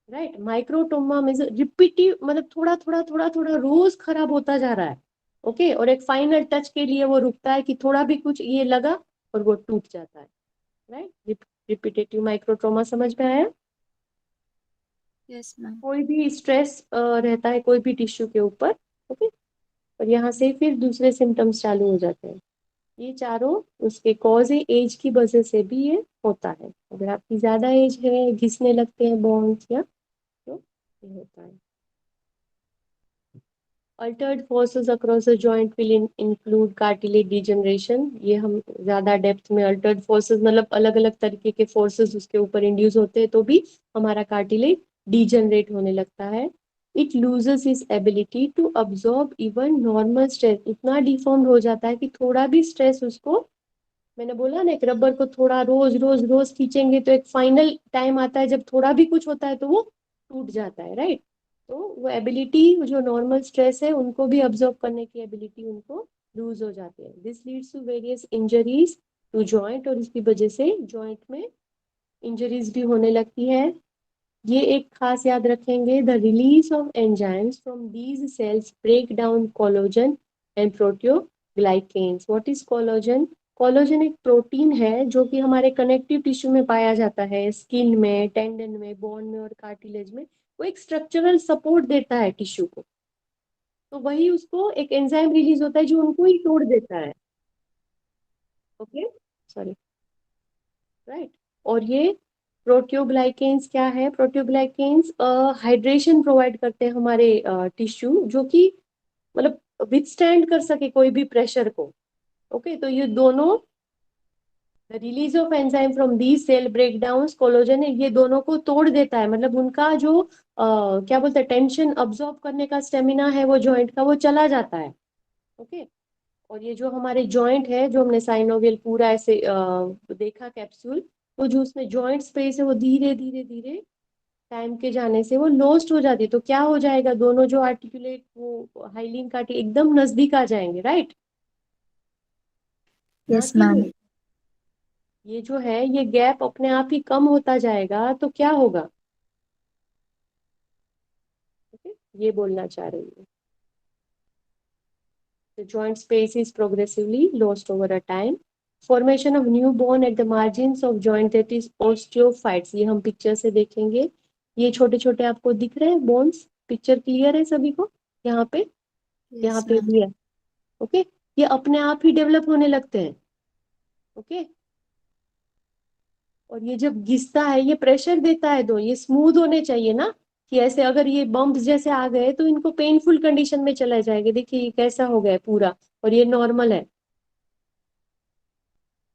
राइट। माइक्रोटोमा में रिपीटिव मतलब थोड़ा थोड़ा थोड़ा थोड़ा रोज खराब होता जा रहा है। ओके। और एक फाइनल टच के लिए वो रुकता है कि थोड़ा भी कुछ ये लगा और वो टूट जाता है। राइट। रिपीटेटिव माइक्रोट्रोमा समझ में आया? Yes ma'am. कोई भी स्ट्रेस रहता है कोई भी टिश्यू के ऊपर। ओके। और यहाँ से फिर दूसरे सिम्टम्स चालू हो जाते हैं। ये चारों उसके कॉज है, एज की वजह से भी ये होता है। अगर आपकी ज्यादा एज है, घिसने लगते हैं बोन्स, या तो ये होता है। Altered forces across the joint will include cartilage degeneration। ये हम ज्यादा डेप्थ में altered forces मतलब अलग अलग तरीके के forces उसके ऊपर इंड्यूस होते हैं, तो भी हमारा कार्टिलेज डिजनरेट होने लगता है। It loses is ability to absorb even normal stress. इतना डिफॉर्म हो जाता है कि थोड़ा भी स्ट्रेस उसको, मैंने बोला ना, एक रबर को थोड़ा रोज रोज रोज खींचेंगे तो एक फाइनल टाइम आता है जब थोड़ा भी कुछ होता है तो वो टूट जाता है। राइट। तो वो एबिलिटी, जो नॉर्मल स्ट्रेस है उनको भी अब्जॉर्ब करने की एबिलिटी उनको लूज हो जाती है। This leads to various injuries to joint, और इसकी वजह से जॉइंट में इंजरीज भी होने लगती है। ये एक खास याद रखेंगे, the release of enzymes from these cells break down collagen and proteoglycans. What is collagen? Collagen एक प्रोटीन है जो कि हमारे कनेक्टिव टिश्यू में पाया जाता है, स्किन में, टेंडन में, बोन में और कार्टिलेज में। वो एक स्ट्रक्चरल सपोर्ट देता है टिश्यू को। तो वही उसको एक एंजाइम रिलीज होता है जो उनको ही तोड़ देता है। ओके। सॉरी। राइट। और ये प्रोटियोग्लाइकेन्स क्या है? प्रोटियोग्लाइकेन्स हाइड्रेशन प्रोवाइड करते हैं हमारे टिश्यू, जो कि मतलब विथस्टैंड कर सके कोई भी प्रेशर को। ओके। तो ये दोनों, release of enzyme from these cell breakdown collagen, ये दोनों को तोड़ देता है। मतलब उनका जो क्या बोलते हैं, टेंशन अब्सॉर्ब करने का स्टेमिना है वो जॉइंट का, वो चला जाता है। ओके। और ये जो हमारे जॉइंट है, जो हमने साइनोवियल पूरा ऐसे देखा कैप्सूल, तो जो उसमें जॉइंट स्पेस है वो धीरे धीरे धीरे टाइम के जाने से वो लॉस्ट हो जाती है। तो क्या हो जाएगा, दोनों जो आर्टिकुलेट वो हाइलिन काटी एकदम नजदीक आ जाएंगे। राइट। यहाँ यस की मैम। ये जो है, ये गैप अपने आप ही कम होता जाएगा, तो क्या होगा? ओके। ये बोलना चाह रही हूँ। The joint space is progressively lost over a time. Formation of new bone at the margins of joint, that is osteophytes। ये हम पिक्चर से देखेंगे। ये छोटे छोटे आपको दिख रहे हैं बोन्स? पिक्चर क्लियर है सभी को? यहाँ पे, यहाँ यस पे मैम। भी है। ओके। ये अपने आप ही डेवलप होने लगते हैं। ओके। और ये जब घिसता है, ये प्रेशर देता है, तो ये स्मूथ होने चाहिए ना, कि ऐसे अगर ये बम्प्स जैसे आ गए तो इनको पेनफुल कंडीशन में चला जाएगा। देखिए ये कैसा हो गया है पूरा, और ये नॉर्मल है।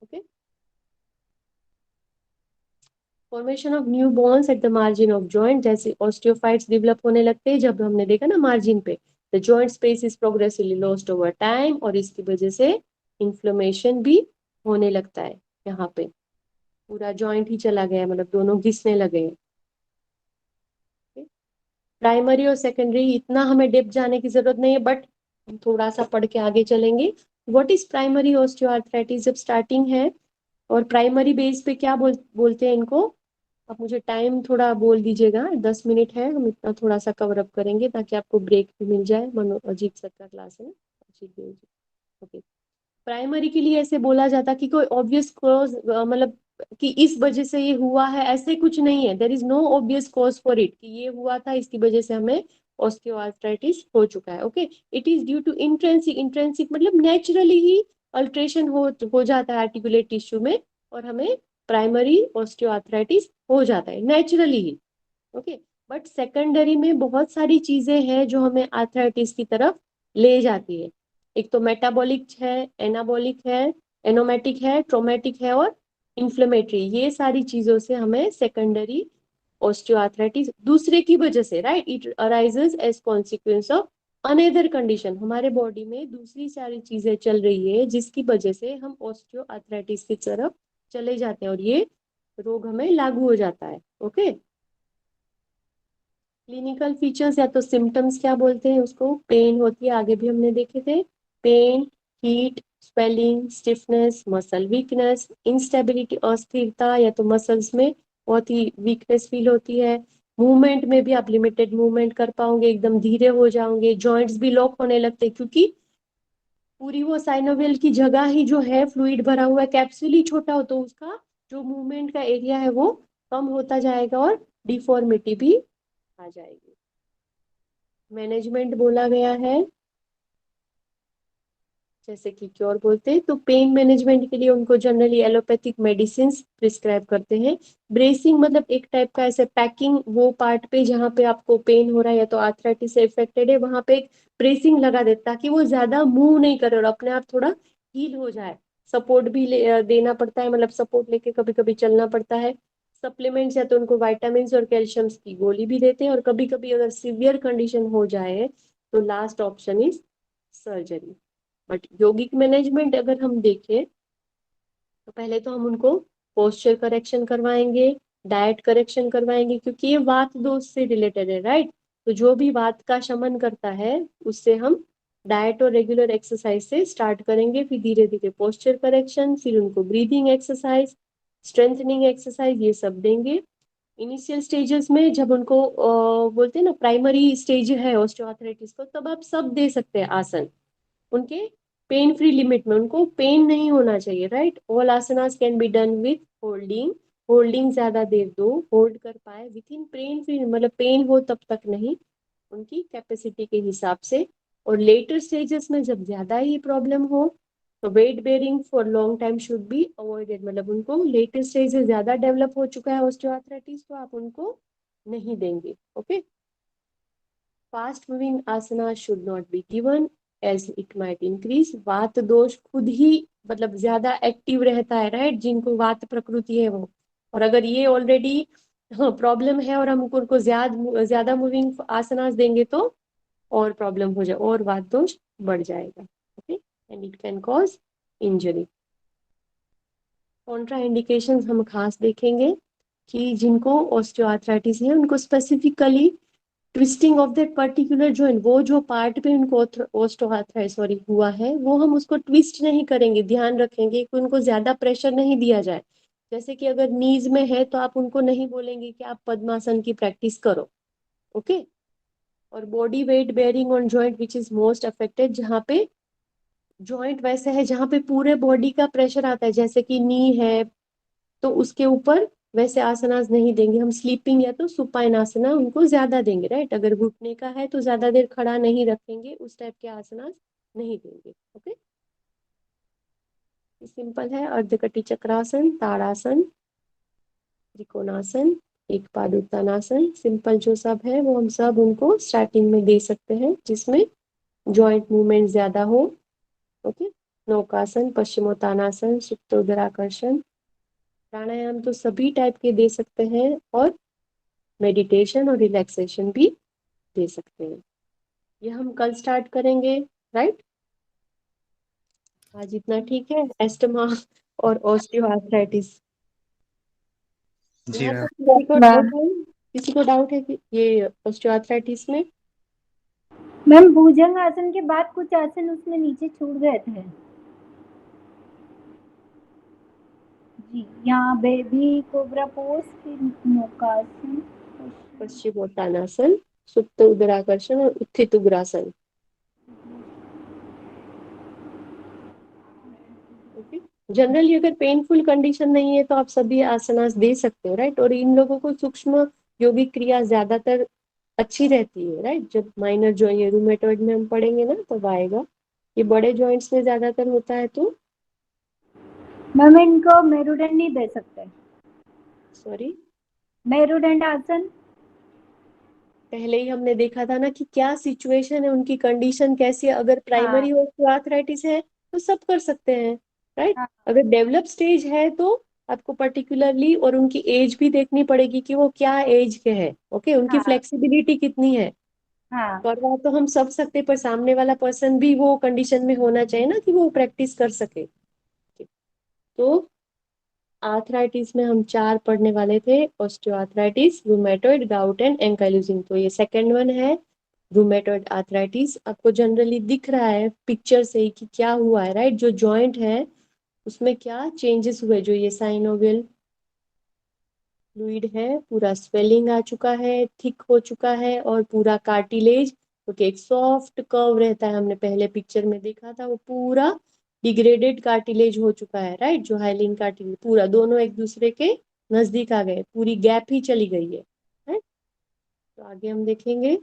Okay. Formation of new bones at the margin of joint, जैसे ऑस्टियोफाइट्स डेवलप होने लगते हैं जब हमने देखा ना मार्जिन पे। The joint space is progressively lost over time, और इसकी वजह से इन्फ्लेमेशन भी होने लगता है। यहाँ पे पूरा जॉइंट ही चला गया है, मतलब दोनों घिसने लगे हैं। प्राइमरी और सेकेंडरी इतना हमें डेप्थ जाने की जरूरत नहीं है, बट हम थोड़ा सा पढ़ के आगे चलेंगे। What is primary osteoarthritis? जब स्टार्टिंग है, और प्राइमरी बेस पे क्या बोलते हैं इनको? आप मुझे टाइम थोड़ा बोल दीजिएगा। 10 मिनट है, हम इतना थोड़ा सा कवर अप करेंगे ताकि आपको ब्रेक भी मिल जाए। मनो अजीत सर का क्लास है ना, अजीत। ओके। प्राइमरी के लिए ऐसे बोला जाता कि कोई ऑब्वियस कॉज, मतलब कि इस वजह से ये हुआ है, ऐसे कुछ नहीं है। There is no obvious cause for it कि ये हुआ था इसकी वजह से हमें ऑस्टियोआर्थराइटिस हो चुका है। Okay. It is due to intrinsic. Intrinsic मतलब नेचुरली ही अल्ट्रेशन हो जाता है आर्टिकुलेट टिश्यू में और हमें प्राइमरी ऑस्टियोआर्थराइटिस हो जाता है naturally he. Okay, but secondary में बहुत सारी चीजें हैं जो हमें आर्थराइटिस की तरफ ले जाती है। एक तो मेटाबॉलिक है, एनाबॉलिक है, एनोमेटिक है, ट्रोमेटिक है और इन्फ्लेमेटरी। ये सारी चीजों से हमें सेकेंडरी ऑस्टियोआर्थराइटिस दूसरे की वजह से, right, it arises as consequence of another condition. हमारे बॉडी में दूसरी सारी चीजें चल रही है जिसकी वजह से हम ऑस्टियोआर्थराइटिस की तरफ चले जाते हैं और ये रोग हमें लागू हो जाता है। ओके, क्लिनिकल फीचर्स या तो सिम्टम्स क्या बोलते हैं उसको, पेन होती है, आगे भी हमने देखे थे, pain, heat, swelling, stiffness, muscle weakness, instability, अस्थिरता, या तो मसल्स में बहुत ही वीकनेस फील होती है, मूवमेंट में भी आप लिमिटेड मूवमेंट कर पाओगे, एकदम धीरे हो जाओगे, जॉइंट्स भी लॉक होने लगते हैं क्योंकि पूरी वो साइनोवियल की जगह ही जो है फ्लूइड भरा हुआ है, कैप्सूल ही छोटा हो तो उसका जो मूवमेंट का एरिया है वो कम होता जाएगा और डिफॉर्मिटी भी आ जाएगी। मैनेजमेंट बोला गया है, जैसे कि क्योर बोलते हैं, तो पेन मैनेजमेंट के लिए उनको जनरली एलोपैथिक मेडिसिन प्रिस्क्राइब करते हैं। ब्रेसिंग मतलब एक टाइप का ऐसे पैकिंग, वो पार्ट पे जहाँ पे आपको पेन हो रहा है या तो आर्थराइटिस से इफेक्टेड है वहां पे एक ब्रेसिंग लगा देता ताकि वो ज्यादा मूव नहीं करे और अपने आप थोड़ा हील हो जाए। सपोर्ट भी देना पड़ता है, मतलब सपोर्ट लेके कभी कभी चलना पड़ता है। सप्लीमेंट्स या तो उनको वाइटामिन और कैल्शियम की गोली भी देते हैं और कभी कभी अगर सीवियर कंडीशन हो जाए तो last option is surgery. But यौगिक मैनेजमेंट अगर हम देखें तो पहले तो हम उनको पोस्चर करेक्शन करवाएंगे, डाइट करेक्शन करवाएंगे क्योंकि ये वात दोष से रिलेटेड है, राइट। तो जो भी वात का शमन करता है उससे हम डाइट और रेगुलर एक्सरसाइज से स्टार्ट करेंगे, फिर धीरे धीरे पोस्चर करेक्शन, फिर उनको ब्रीदिंग एक्सरसाइज, स्ट्रेंथनिंग एक्सरसाइज, ये सब देंगे। इनिशियल स्टेजेस में जब उनको बोलते हैं ना प्राइमरी स्टेज है ऑस्टियोआर्थराइटिस को, तब आप सब दे सकते हैं आसन उनके पेन फ्री लिमिट में, उनको पेन नहीं होना चाहिए, right. All asanas can be done with holding, holding ज्यादा देर दो, होल्ड कर पाए विथ इन पेन फ्री, मतलब पेन हो तब तक नहीं, उनकी कैपेसिटी के हिसाब से। और लेटर स्टेजेस में जब ज्यादा ही प्रॉब्लम हो तो weight bearing for long time should be avoided, मतलब उनको लेटर स्टेज से ज्यादा डेवलप हो चुका है ऑस्टियोआर्थराइटिस तो आप उनको नहीं देंगे। Okay, fast moving asana should not be given as it might increase. वात दोष खुद ही मतलब ज्यादा एक्टिव रहता है, राइट, जिनको वात प्रकृति है वो, और अगर ये ऑलरेडी प्रॉब्लम है और हम उनको ज्यादा ज्यादा मूविंग आसनास देंगे तो और प्रॉब्लम हो जाए और वात दोष बढ़ जाएगा। Okay, and it can cause injury. Contra indications हम खास देखेंगे कि जिनको ऑस्टियोआर्थराइटिस है उनको specifically twisting of that particular joint, वो जो पार्ट पे उनको ऑस्टियोआर्थराइटिस सॉरी हुआ है वो हम उसको ट्विस्ट नहीं करेंगे, ध्यान रखेंगे कि उनको ज्यादा प्रेशर नहीं दिया जाए। जैसे कि अगर नीज में है तो आप उनको नहीं बोलेंगे कि आप पद्मासन की प्रैक्टिस करो। ओके, और body weight bearing on joint which is most affected, जहाँ पे जॉइंट वैसे है जहाँ पे पूरे बॉडी का प्रेशर आता है, जैसे कि नी है तो उसके ऊपर वैसे आसनास नहीं देंगे हम, स्लीपिंग या तो सुपाइन आसना उनको ज्यादा देंगे, राइट। अगर घुटने का है तो ज्यादा देर खड़ा नहीं रखेंगे, उस टाइप के आसनास नहीं देंगे। ओके, सिंपल है, अर्धकटी चक्रासन, ताड़ासन, त्रिकोणासन, एक पाद उत्तानासन, सिंपल जो सब है वो हम सब उनको स्टार्टिंग में दे सकते हैं जिसमें जॉइंट मूवमेंट ज्यादा हो। ओके, नौकासन, पश्चिमोत्तानासन, सुप्तोदराकर्षण, प्राणायाम तो सभी टाइप के दे सकते हैं और मेडिटेशन और रिलैक्सेशन भी दे सकते हैं। ये हम कल स्टार्ट करेंगे, राइट। आज इतना ठीक है, एस्टमा और ऑस्टियोआर्थराइटिस। जी यहाँ मैम। पर किसी को डाउट है, किसी को डाउट है कि ये ऑस्टियोआर्थराइटिस में? मैम भुजंग आसन के बाद कुछ आसन उसमें नीचे छूट गए थे जी, यहाँ बेबी कोबरा पोज, फिर नौकासन, पश्चिमोत्तानासन, सुप्त उदराकर्षण और उत्थित उग्रासन। ओके, जनरली अगर पेनफुल कंडीशन नहीं है तो आप सभी आसनास दे सकते हो, राइट। और इन लोगों को सूक्ष्म योगिक क्रिया ज्यादातर अच्छी रहती है, राइट। जब माइनर जॉइंट रूमेटॉइड में हम पढ़ेंगे ना तब आएगा, ये बड़े जॉइंट्स में ज्यादातर होता है तो मैम इनको मेरुदंड नहीं दे सकते? सॉरी, मेरुदंड आसन। पहले ही हमने देखा था ना कि क्या सिचुएशन है, उनकी कंडीशन कैसी है। अगर प्राइमरी ऑस्टियोआर्थराइटिस है तो सब कर सकते हैं, राइट। हाँ। अगर डेवलप स्टेज है तो आपको पर्टिकुलरली और उनकी एज भी देखनी पड़ेगी कि वो क्या एज के है, ओके, उनकी हाँ। फ्लेक्सिबिलिटी कितनी है। हाँ। करवा तो हम सब सकते, पर सामने वाला पर्सन भी वो कंडीशन में होना चाहिए ना कि वो प्रैक्टिस कर सके। तो आर्थराइटिस में हम 4 पढ़ने वाले थे, osteoarthritis, rheumatoid, gout and ankylosing. तो ये सेकंड वन है, रूमेटॉइड आर्थराइटिस। आपको जनरली दिख रहा है पिक्चर से ही कि क्या हुआ है, राइट। जो जॉइंट है उसमें क्या चेंजेस हुए, जो ये साइनोवियल फ्लूइड है पूरा स्वेलिंग आ चुका है, थिक हो चुका है, और पूरा कार्टिलेज, क्योंकि एक सॉफ्ट कर्व रहता है, हमने पहले पिक्चर में देखा था, वो पूरा डिग्रेडेड कार्टिलेज हो चुका है, राइट। जो हाइलिन कार्टिलेज पूरा, दोनों एक दूसरे के नजदीक आ गए, पूरी गैप ही चली गई है, right? तो आगे हम देखेंगे।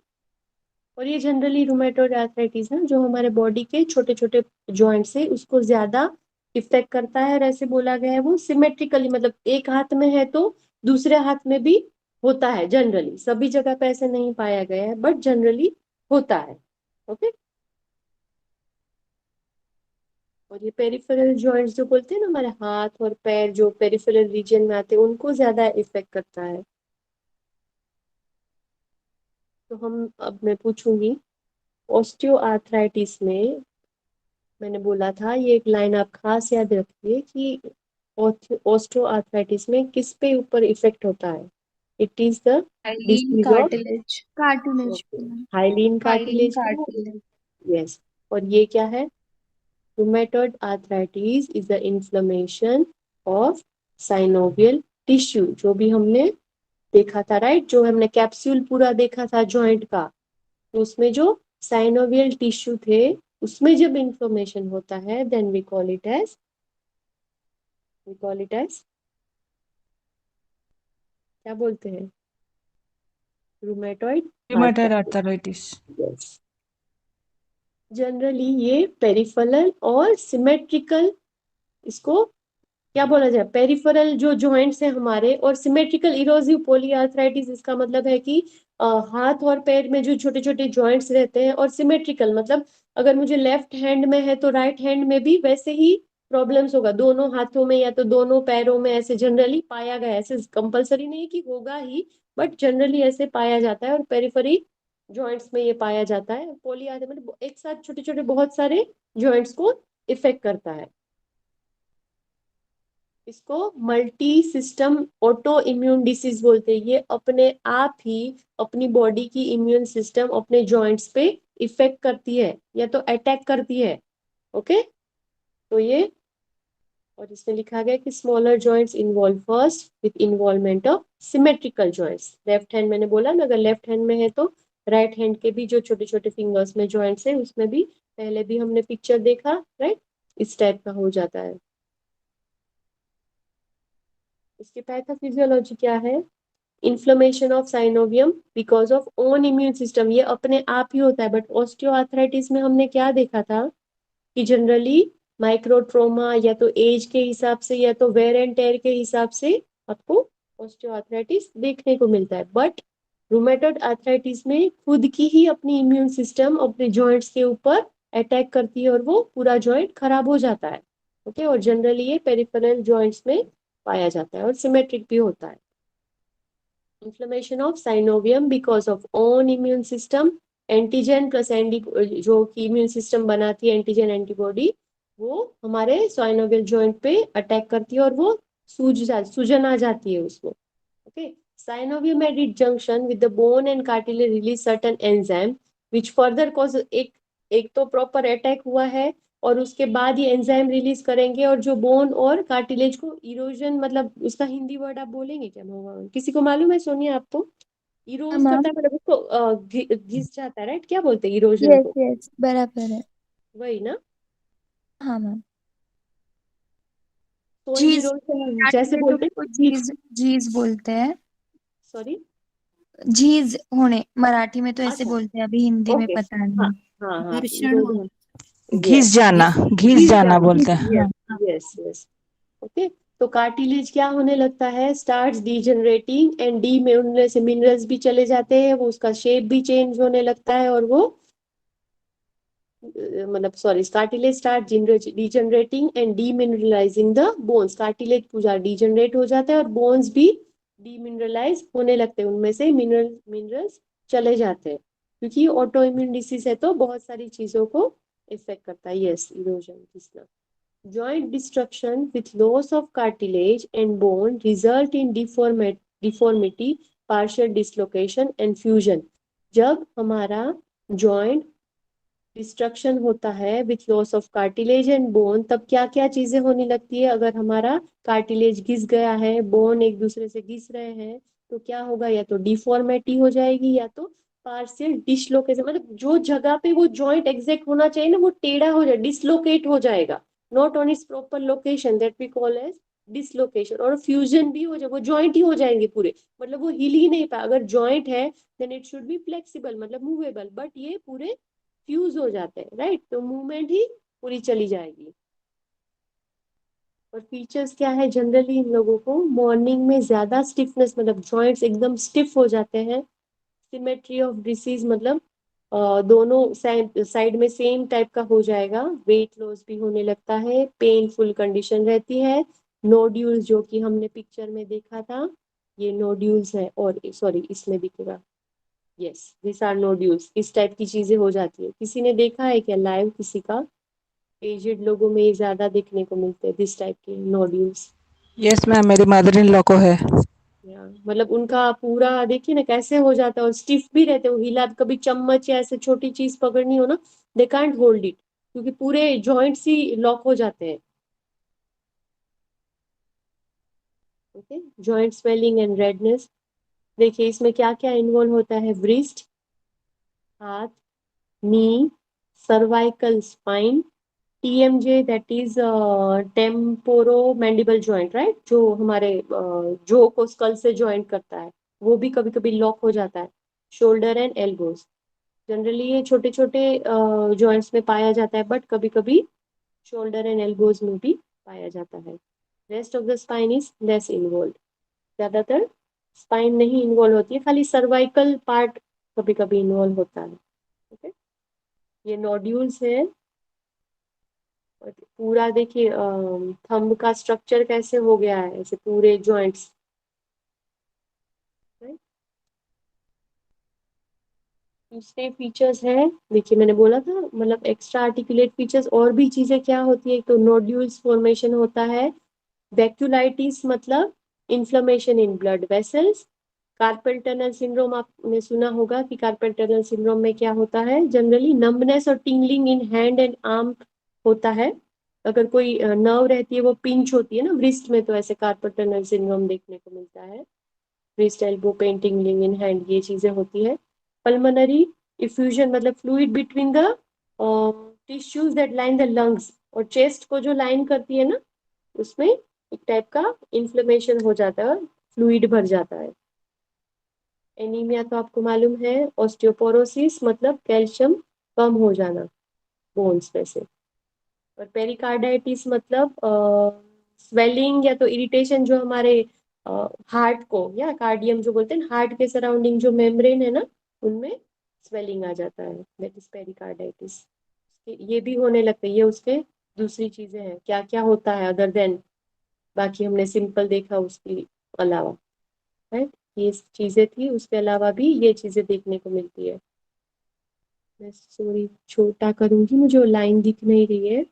और ये जनरली रूमेटॉइड आर्थराइटिस ना, जो हमारे बॉडी के छोटे छोटे जॉइंट्स है उसको ज्यादा इफेक्ट करता है। और ऐसे बोला गया है वो सिमेट्रिकली, मतलब एक हाथ में है तो दूसरे हाथ में भी होता है। जनरली सभी जगह पे ऐसे नहीं पाया गया है, बट जनरली होता है, ओके। और ये पेरिफेरल जॉइंट्स जो बोलते हैं ना, हमारे हाथ और पैर जो पेरिफेरल रीजन में आते हैं, उनको ज्यादा इफेक्ट करता है। तो मैं पूछूंगी, ऑस्टियोआर्थराइटिस में मैंने बोला था, ये एक लाइन आप खास याद रखिए कि ऑस्टियोआर्थराइटिस में किस पे ऊपर इफेक्ट होता है। It is the hyaline disease of cartilage. Cartilage. Hyaline hyaline cartilage का, कार्टिलेज। यस। और ये क्या है, rheumatoid arthritis is the inflammation of synovial tissue, जो भी हमने देखा था, राइट। जो हमने कैप्सूल पूरा देखा था जॉइंट का, तो उसमें जो साइनोवियल टिश्यू थे उसमें जब इंफ्लेमेशन होता है, then we call it as क्या बोलते हैं, rheumatoid rheumatoid arthritis. Yes. Generally ये पेरिफेरल और सिमेट्रिकल, इसको क्या बोला जाए, पेरिफेरल जो जॉइंट्स हैं हमारे, और सिमेट्रिकल इरोसिव पॉलीआर्थराइटिस, इसका मतलब है कि हाथ और पैर में जो छोटे छोटे जॉइंट्स रहते हैं, और सिमेट्रिकल मतलब अगर मुझे लेफ्ट हैंड में है तो राइट हैंड में भी वैसे ही प्रॉब्लम्स होगा, दोनों हाथों में या तो दोनों पैरों में, ऐसे जनरली पाया गया है। ऐसे कंपलसरी नहीं है कि होगा ही, बट जनरली ऐसे पाया जाता है, और पेरिफेरी जॉइंट्स में ये पाया जाता है। पॉलीआर्थराइटिस मतलब एक साथ छोटे छोटे बहुत सारे जॉइंट्स को इफेक्ट करता है। इसको multi system auto immune disease बोलते हैं। ये अपने आप ही अपनी बॉडी की इम्यून सिस्टम अपने जॉइंट्स पे इफेक्ट करती है या तो अटैक करती है, ओके। तो ये, और इसमें लिखा गया कि smaller joints involve first with involvement of symmetrical joints. Left hand मैंने बोला ना, अगर लेफ्ट हैंड में है तो राइट हैंड के भी जो छोटे छोटे फिंगर्स में जॉइंट्स है उसमें भी पहले भी हमने पिक्चर देखा, राइट, इस टाइप का हो जाता है। इसकी पैथोफिजियोलॉजी क्या है, inflammation of synovium because of own immune system, ये अपने आप ही होता है। बट ऑस्टियोआर्थराइटिस में हमने क्या देखा था कि जनरली माइक्रोट्रोमा या तो एज के हिसाब से या तो वेयर एंड टेयर के हिसाब से आपको ऑस्टियोआर्थराइटिस देखने को मिलता है। बट रूमेटॉइड आर्थराइटिस में खुद की ही अपनी इम्यून सिस्टम अपने जॉइंट्स के ऊपर अटैक करती है और वो पूरा जॉइंट खराब हो जाता है, ओके। और जनरली ये पेरिफेरल जॉइंट्स में पाया जाता है और सिमेट्रिक भी होता है। Inflammation of synovium because of own immune system, antigen plus जो कि इम्यून सिस्टम बनाती है एंटीजन एंटीबॉडी, वो हमारे साइनोवियल जॉइंट पे अटैक करती है और वो सूजन आ जाती है उसमें, okay. Synovium at its junction with the bone and cartilage release certain enzyme which further cause, एक तो प्रॉपर अटैक हुआ है और उसके बाद ये एंजाइम रिलीज करेंगे और जो बोन और कार्टिलेज को इरोजन, मतलब उसका हिंदी वर्ड आप बोलेंगे क्या, किसी को मालूम है, सोनिया आपको? Eros ma'am. करता है मतलब उसको घिस जाता है, राइट। क्या बोलते हैं इरोजन यस को? यस, बराबर है। वही ना, हाँ मैम। सोइल झीज। इरोजन जैसे कार्टिलेज बोलते उसको हैं। झीज झीज बोलते हैं। सॉरी, झीज होने मराठी में तो ऐसे अच्छा, बोलते हैं, अभी हिंदी में ओके, पता हाँ नहीं। हाँ हाँ, घर्षण इरोजन, होना। घिस यस, जाना, घिस घिस जाना जाना, बोलते हैं। हाँ यस हाँ। Yes yes. ओके। तो कार्टिलेज क्या होने लगता है, स्टार्ट्स डीजनरेटिंग एंड डी में उनमें से मिनरल्स भी चले जाते हैं, वो उसका शेप भी चेंज होने लगता है, और वो मतलब sorry, cartilage start degenerating and demineralizing the bones. Cartilage पूरा डिजनरेट हो जाता है और बोन्स भी डीमिनरलाइज होने लगते हैं, उनमें से मिनरल्स चले जाते हैं, क्योंकि ऑटो इम्यून डिसीज है तो बहुत सारी चीजों को इफेक्ट करता है। Yes, erosion. Joint destruction with loss of cartilage and bone result in deformity, partial dislocation and fusion. जब हमारा joint डिस्ट्रक्शन होता है with loss of cartilage and bone, तब क्या क्या चीजें होने लगती है, अगर हमारा कार्टिलेज घिस गया है, बोन एक दूसरे से घिस रहे हैं, तो क्या होगा, या तो डिफॉर्मेटी हो जाएगी या तो पार्शियल डिसलोकेशन, मतलब जो जगह पे वो जॉइंट एग्जैक्ट होना चाहिए ना, वो टेढ़ा हो जाए, डिसलोकेट हो जाएगा, not on its proper location, that we call as dislocation. और फ्यूजन भी हो जाए, वो जॉइंट ही हो जाएंगे पूरे, मतलब वो हिल ही नहीं पाए। अगर जॉइंट है then it should be flexible, मतलब मूवेबल, बट ये पूरे फ्यूज हो जाते हैं, राइट, तो मूवमेंट ही पूरी चली जाएगी। और फीचर्स क्या है, जनरली इन लोगों को मॉर्निंग में ज्यादा स्टिफनेस, मतलब जॉइंट्स एकदम स्टिफ हो जाते हैं। सिमेट्री ऑफ डिसीज, मतलब दोनों साइड में सेम टाइप का हो जाएगा। वेट लॉस भी होने लगता है, पेनफुल कंडीशन रहती है। नोड्यूल्स, जो कि हमने पिक्चर में देखा था, ये नोड्यूल्स है, और सॉरी इसमें दिखेगा, यस दिस आर नोड्यूल्स, इस टाइप की चीजें हो जाती है। किसी ने देखा है क्या लाइव, किसी का? एजेड लोगों में ये ज्यादा देखने को मिलते हैं दिस टाइप के नोड्यूल्स। यस मैम, मेरी मदर इन लॉ को है। मतलब उनका पूरा देखिए ना कैसे हो जाता है, और स्टिफ भी रहते हैं, वो हिला, कभी चम्मच या ऐसे छोटी चीज पकड़नी हो ना, दे कांट होल्ड इट, क्योंकि पूरे जॉइंट्स ही लॉक हो जाते हैं। Okay, joint swelling and redness. देखिए इसमें क्या क्या इन्वॉल्व होता है, ब्रिस्ट, हाथ, knee, cervical spine, TMJ, that is temporomandibular joint, right, जो हमारे जो को स्कल से जॉइंट करता है, वो भी कभी कभी लॉक हो जाता है। शोल्डर एंड एल्बोज, जनरली ये छोटे छोटे जॉइंट्स में पाया जाता है, बट कभी कभी शोल्डर एंड एल्बोज में भी पाया जाता है। Rest of the spine is less involve, ज्यादातर स्पाइन नहीं इन्वॉल्व होती है, खाली सर्वाइकल पार्ट कभी कभी इन्वॉल्व होता है। ओके, ये नोड्यूल्स है। और पूरा देखिए थंब का स्ट्रक्चर कैसे हो गया है, ऐसे पूरे जॉइंट्स, दूसरे फीचर्स है, देखिए मैंने बोला था, मतलब एक्स्ट्रा आर्टिकुलेट फीचर्स और भी चीजें क्या होती है, तो नोड्यूल्स फॉर्मेशन होता है, वैक्यूलाइटिस मतलब inflammation in blood vessels. Carpel tunnel syndrome आपने सुना होगा कि कार्पल टनल सिंड्रोम में क्या होता है, जनरली नंबनेस और tingling in hand and arm होता है। अगर कोई नर्व रहती है वो पिंच होती है ना व्रिस्ट में, तो ऐसे कार्पल टनल सिंड्रोम देखने को मिलता है। Wrist, elbow pain, tingling in hand, ये चीजें होती है। पल्मोनरी इफ्यूजन मतलब fluid between the tissues that line the lungs, और चेस्ट को जो लाइन करती है ना, उसमें एक टाइप का इन्फ्लेमेशन हो जाता है और फ्लूइड भर जाता है। एनीमिया तो आपको मालूम है। ऑस्टियोपोरोसिस मतलब कैल्शियम कम हो जाना बोन्स में से। और पेरिकार्डाइटिस मतलब स्वेलिंग या तो इरिटेशन, जो हमारे हार्ट को या कार्डियम जो बोलते हैं, हार्ट के सराउंडिंग जो मेम्ब्रेन है ना, उनमें स्वेलिंग आ जाता है, दैट इज पेरिकार्डाइटिस। ये भी होने लगते हैं, ये उसके दूसरी चीजें हैं, क्या क्या होता है अदर देन, बाकी हमने सिंपल देखा उसके अलावा, राइट, ये चीजें थी, उसके अलावा भी ये चीजें देखने को मिलती है। मैं सॉरी छोटा करूंगी, मुझे लाइन दिख नहीं रही है।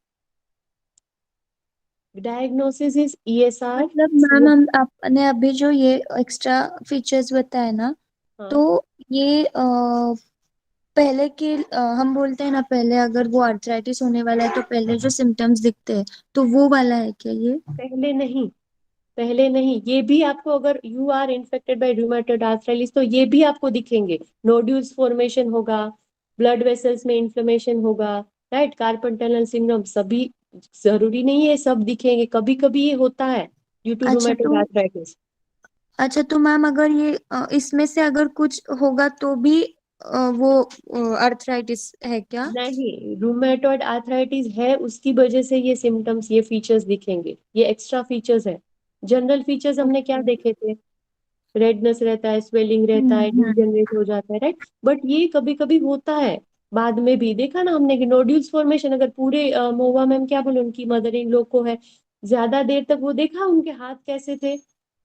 Diagnosis is ESR। मतलब मैम हम आपने अभी जो ये एक्स्ट्रा फीचर्स बताए ना, हाँ, तो ये पहले के हम बोलते हैं ना, पहले अगर वो आर्थराइटिस होने वाला है तो पहले जो सिम्टम्स दिखते हैं, तो वो वाला है क्या ये? पहले नहीं, पहले नहीं, ये भी आपको, अगर you are infected by rheumatoid arthritis तो ये भी आपको दिखेंगे, नोड्यूल्स फॉर्मेशन होगा, ब्लड वेसल्स में इन्फ्लेमेशन होगा, राइट, कार्पल टनल सिंड्रोम, सभी जरूरी नहीं है सब दिखेंगे, कभी कभी ये होता है ड्यू टू अच्छा रूमेटॉइड तो आर्थराइटिस। अच्छा तो मैम अगर ये इसमें से अगर कुछ होगा तो भी वो अर्थराइटिस है क्या? नहीं, रूमेटॉइड आर्थराइटिस है, उसकी वजह से ये सिम्टम्स, ये फीचर्स दिखेंगे, ये एक्स्ट्रा फीचर्स है। जनरल फीचर्स हमने क्या ओके। देखे थे? रेडनेस रहता है, स्वेलिंग रहता है, डिजनरेट हो जाता है, राइट। बट ये कभी कभी होता है बाद में भी, देखा ना हमने कि नोड्यूल्स फॉर्मेशन, अगर पूरे मोवा मैम क्या बोले, उनकी मदर इन लोग को है, ज्यादा देर तक वो देखा उनके हाथ कैसे थे,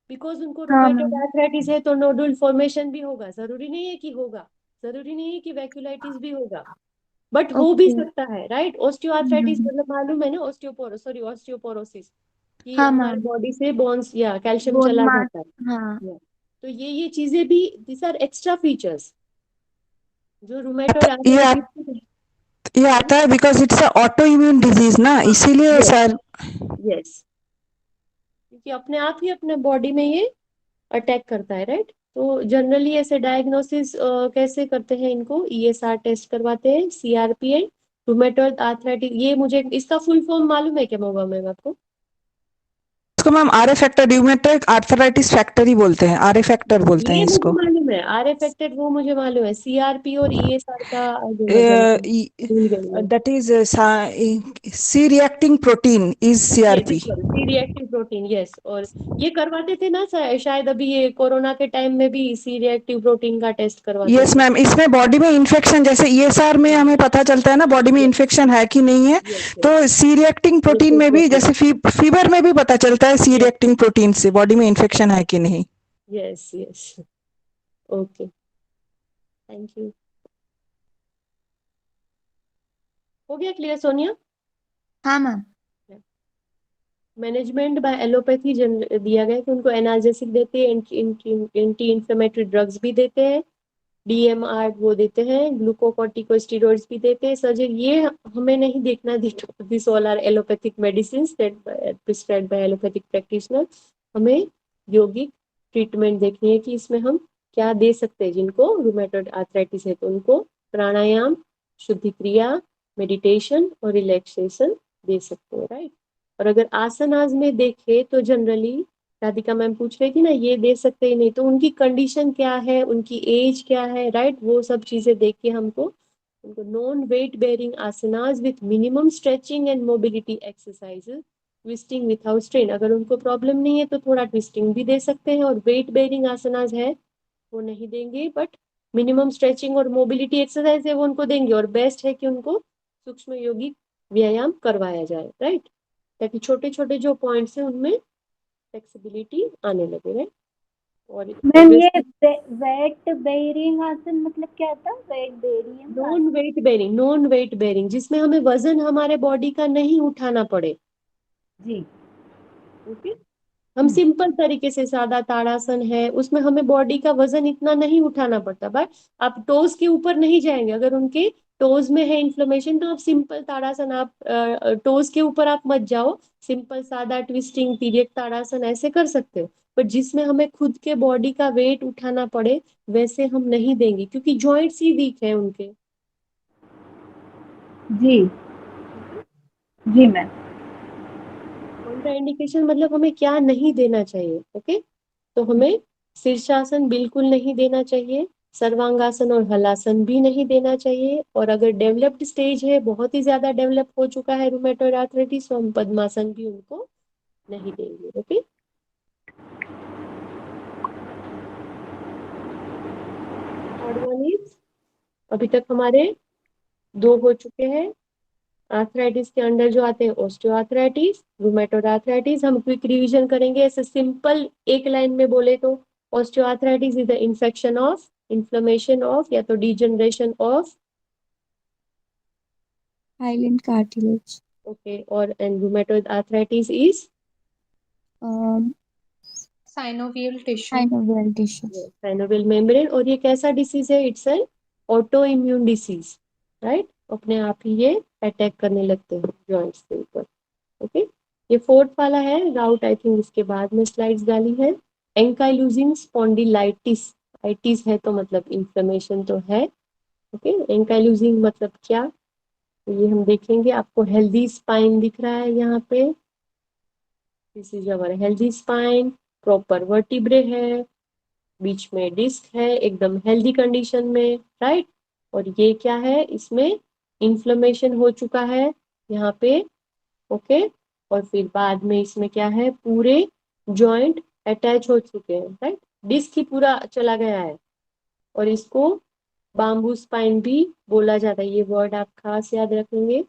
बिकॉज उनको हाँ रूमेटॉइड मैम। आर्थराइटिस है, तो नोडुल फॉर्मेशन भी होगा, जरूरी नहीं है कि होगा, जरूरी नहीं है कि वैक्यूलाइटिस भी होगा, बट हो भी ओके। सकता है, राइट। ऑस्टियोआर्थराइटिस मतलब मालूम है ना, ऑस्टियोपोरोसिस, कि हाँ हमारे मैम। बॉडी से बोन्स या कैल्शियम बोन चला मास। जाता है। हाँ। Yeah. तो ये चीजें भी, दिस आर एक्स्ट्रा फीचर्स जो रूमेटॉइड ये आ, आर्थराइटिस। ये आता है because it's a auto immune disease ना, हाँ, इसीलिए यस सर। यस, क्योंकि अपने आप ही अपने बॉडी में ये अटैक करता है, राइट। तो जनरली ऐसे डायग्नोसिस कैसे करते हैं इनको, ईएसआर टेस्ट करवाते हैं, सीआरपीए, रूमेटॉइड आर्थराइटिस। ये मुझे इसका फुल फॉर्म मालूम है क्या मोगा मैम आपको? इसको ma'am RA factor, rheumatoid arthritis factor ही बोलते हैं, आरए फैक्टर बोलते हैं ये मुझे इसको। मालूम है, आर एफेक्टेड वो मुझे मालूम है, सीआरपी और ईएसआर का आई डोंट नो, जनरल भूल गई मैं। That is C reacting protein is yes, CRP. Sorry, C reactive protein, yes. और ये करवाते थे ना शायद अभी ये कोरोना के टाइम में भी सी रिएक्टिव प्रोटीन का टेस्ट करवाते यस थे। मैम, इसमें बॉडी में इन्फेक्शन, जैसे ईएसआर में हाँ, हमें पता चलता है ना बॉडी में यस इन्फेक्शन है कि नहीं है, यस तो यस, सी रिएक्टिंग प्रोटीन में भी, लिपोप्रोटीन, जैसे फीवर में भी पता चलता है सी यस रिएक्टिंग प्रोटीन से बॉडी में इन्फेक्शन है कि नहीं। Yes yes, okay, thank you. हो गया क्लियर सोनिया? हाँ मैम। मैनेजमेंट बाय एलोपैथी दिया गया है कि उनको एनाल्जेसिक देते हैं, एंटी इंफ्लेमेटरी ड्रग्स भी देते हैं, डीएमआर वो देते हैं, ग्लूकोकॉर्टिकोस्टेरॉइड्स भी देते हैं। सर्जरी ये हमें नहीं देखना, this all are allopathic medicine that prescribed by allopathic practitioner. हमें यौगिक ट्रीटमेंट देखनी है कि इसमें हम क्या दे सकते हैं, जिनको रूमेटॉइड आर्थराइटिस है तो उनको प्राणायाम, शुद्धि क्रिया, मेडिटेशन और रिलैक्सेशन दे सकते हैं, राइट। और अगर आसनाज में देखे तो जनरली राधिका मैम पूछ रही थी ना, ये दे सकते ही नहीं, तो उनकी कंडीशन क्या है, उनकी एज क्या है, राइट, वो सब चीजें देख के हमको उनको non weight bearing asanas with minimum stretching and mobility exercises, twisting without strain, अगर उनको प्रॉब्लम नहीं है तो थोड़ा ट्विस्टिंग भी दे सकते हैं, और वेट बेयरिंग आसनास है वो नहीं देंगे, बट मिनिमम स्ट्रेचिंग और मोबिलिटी एक्सरसाइज है वो उनको देंगे, और बेस्ट है कि उनको सूक्ष्म योगिक व्यायाम करवाया जाए, राइट, ताकि छोटे छोटे जो पॉइंट्स हैं उनमें फ्लेक्सिबिलिटी आने लगे, राइट। और मैम ये ऑब्वियसली वेट बेयरिंग आसन मतलब क्या था? Weight bearing non weight bearing जिसमें हमें वजन हमारे बॉडी का नहीं उठाना पड़े, जी। ओके। हम सिंपल तरीके से, सादा ताड़ासन है उसमें हमें बॉडी का वजन इतना नहीं उठाना पड़ता, बट आप टोज के ऊपर नहीं जाएंगे, अगर उनके टोज में है इन्फ्लेमेशन तो आप सिंपल ताड़ासन, आप टोज के ऊपर आप मत जाओ, सिंपल सादा ट्विस्टिंग तिर्यक ताड़ासन ऐसे कर सकते हो, बट जिसमें हमें खुद के बॉडी का वेट उठाना पड़े वैसे हम नहीं देंगे, क्योंकि जॉइंट्स ही वीक है उनके। जी जी मैम। कॉन्ट्राइंडिकेशन मतलब हमें क्या नहीं देना चाहिए, ओके। तो हमें शीर्षासन बिल्कुल नहीं देना चाहिए, सर्वांगासन और हलासन भी नहीं देना चाहिए, और अगर डेवलप्ड स्टेज है, बहुत ही ज्यादा डेवलप हो चुका है रूमेटॉइड आर्थराइटिस, तो हम पद्मासन भी उनको नहीं देंगे, ओके। थर्ड वन इज, अभी तक हमारे 2 हो चुके हैं, आर्थराइटिस के अंडर जो आते हैं ऑस्टियोआर्थराइटिस, रूमेटॉइड आर्थराइटिस। हम क्विक रिवीजन करेंगे ऐसे सिंपल एक लाइन में बोले तो, osteoarthritis is the infection of, inflammation of, या तो degeneration of, hyaline cartilage. Okay, और and rheumatoid arthritis is synovial tissue. Synovial tissue. Synovial membrane. और ये कैसा डिसीज है? It's an auto immune disease, right, अपने आप ही ये अटैक करने लगते हैं जॉइंट्स के ऊपर, ओके। ये फोर्थ वाला है राउट, आई थिंक इसके बाद में स्लाइड्स डाली है, एंकाइलोजिंग स्पॉन्डिलाइटिस, आइटिस है तो मतलब इन्फ्लेमेशन तो है, ओके। एंकाइलोजिंग मतलब क्या, तो ये हम देखेंगे, आपको हेल्दी स्पाइन दिख रहा है यहाँ पे, this is our healthy spine, proper vertebrae है, बीच में डिस्क है एकदम हेल्दी कंडीशन में, राइट। और ये क्या है, इसमें इन्फ्लेमेशन हो चुका है यहाँ पे, ओके। और फिर बाद में इसमें क्या है, पूरे जॉइंट अटैच हो चुके हैं, राइट। डिस्क ही पूरा चला गया है और इसको बाम्बू स्पाइन भी बोला जाता है। ये वर्ड आप खास याद रखेंगे।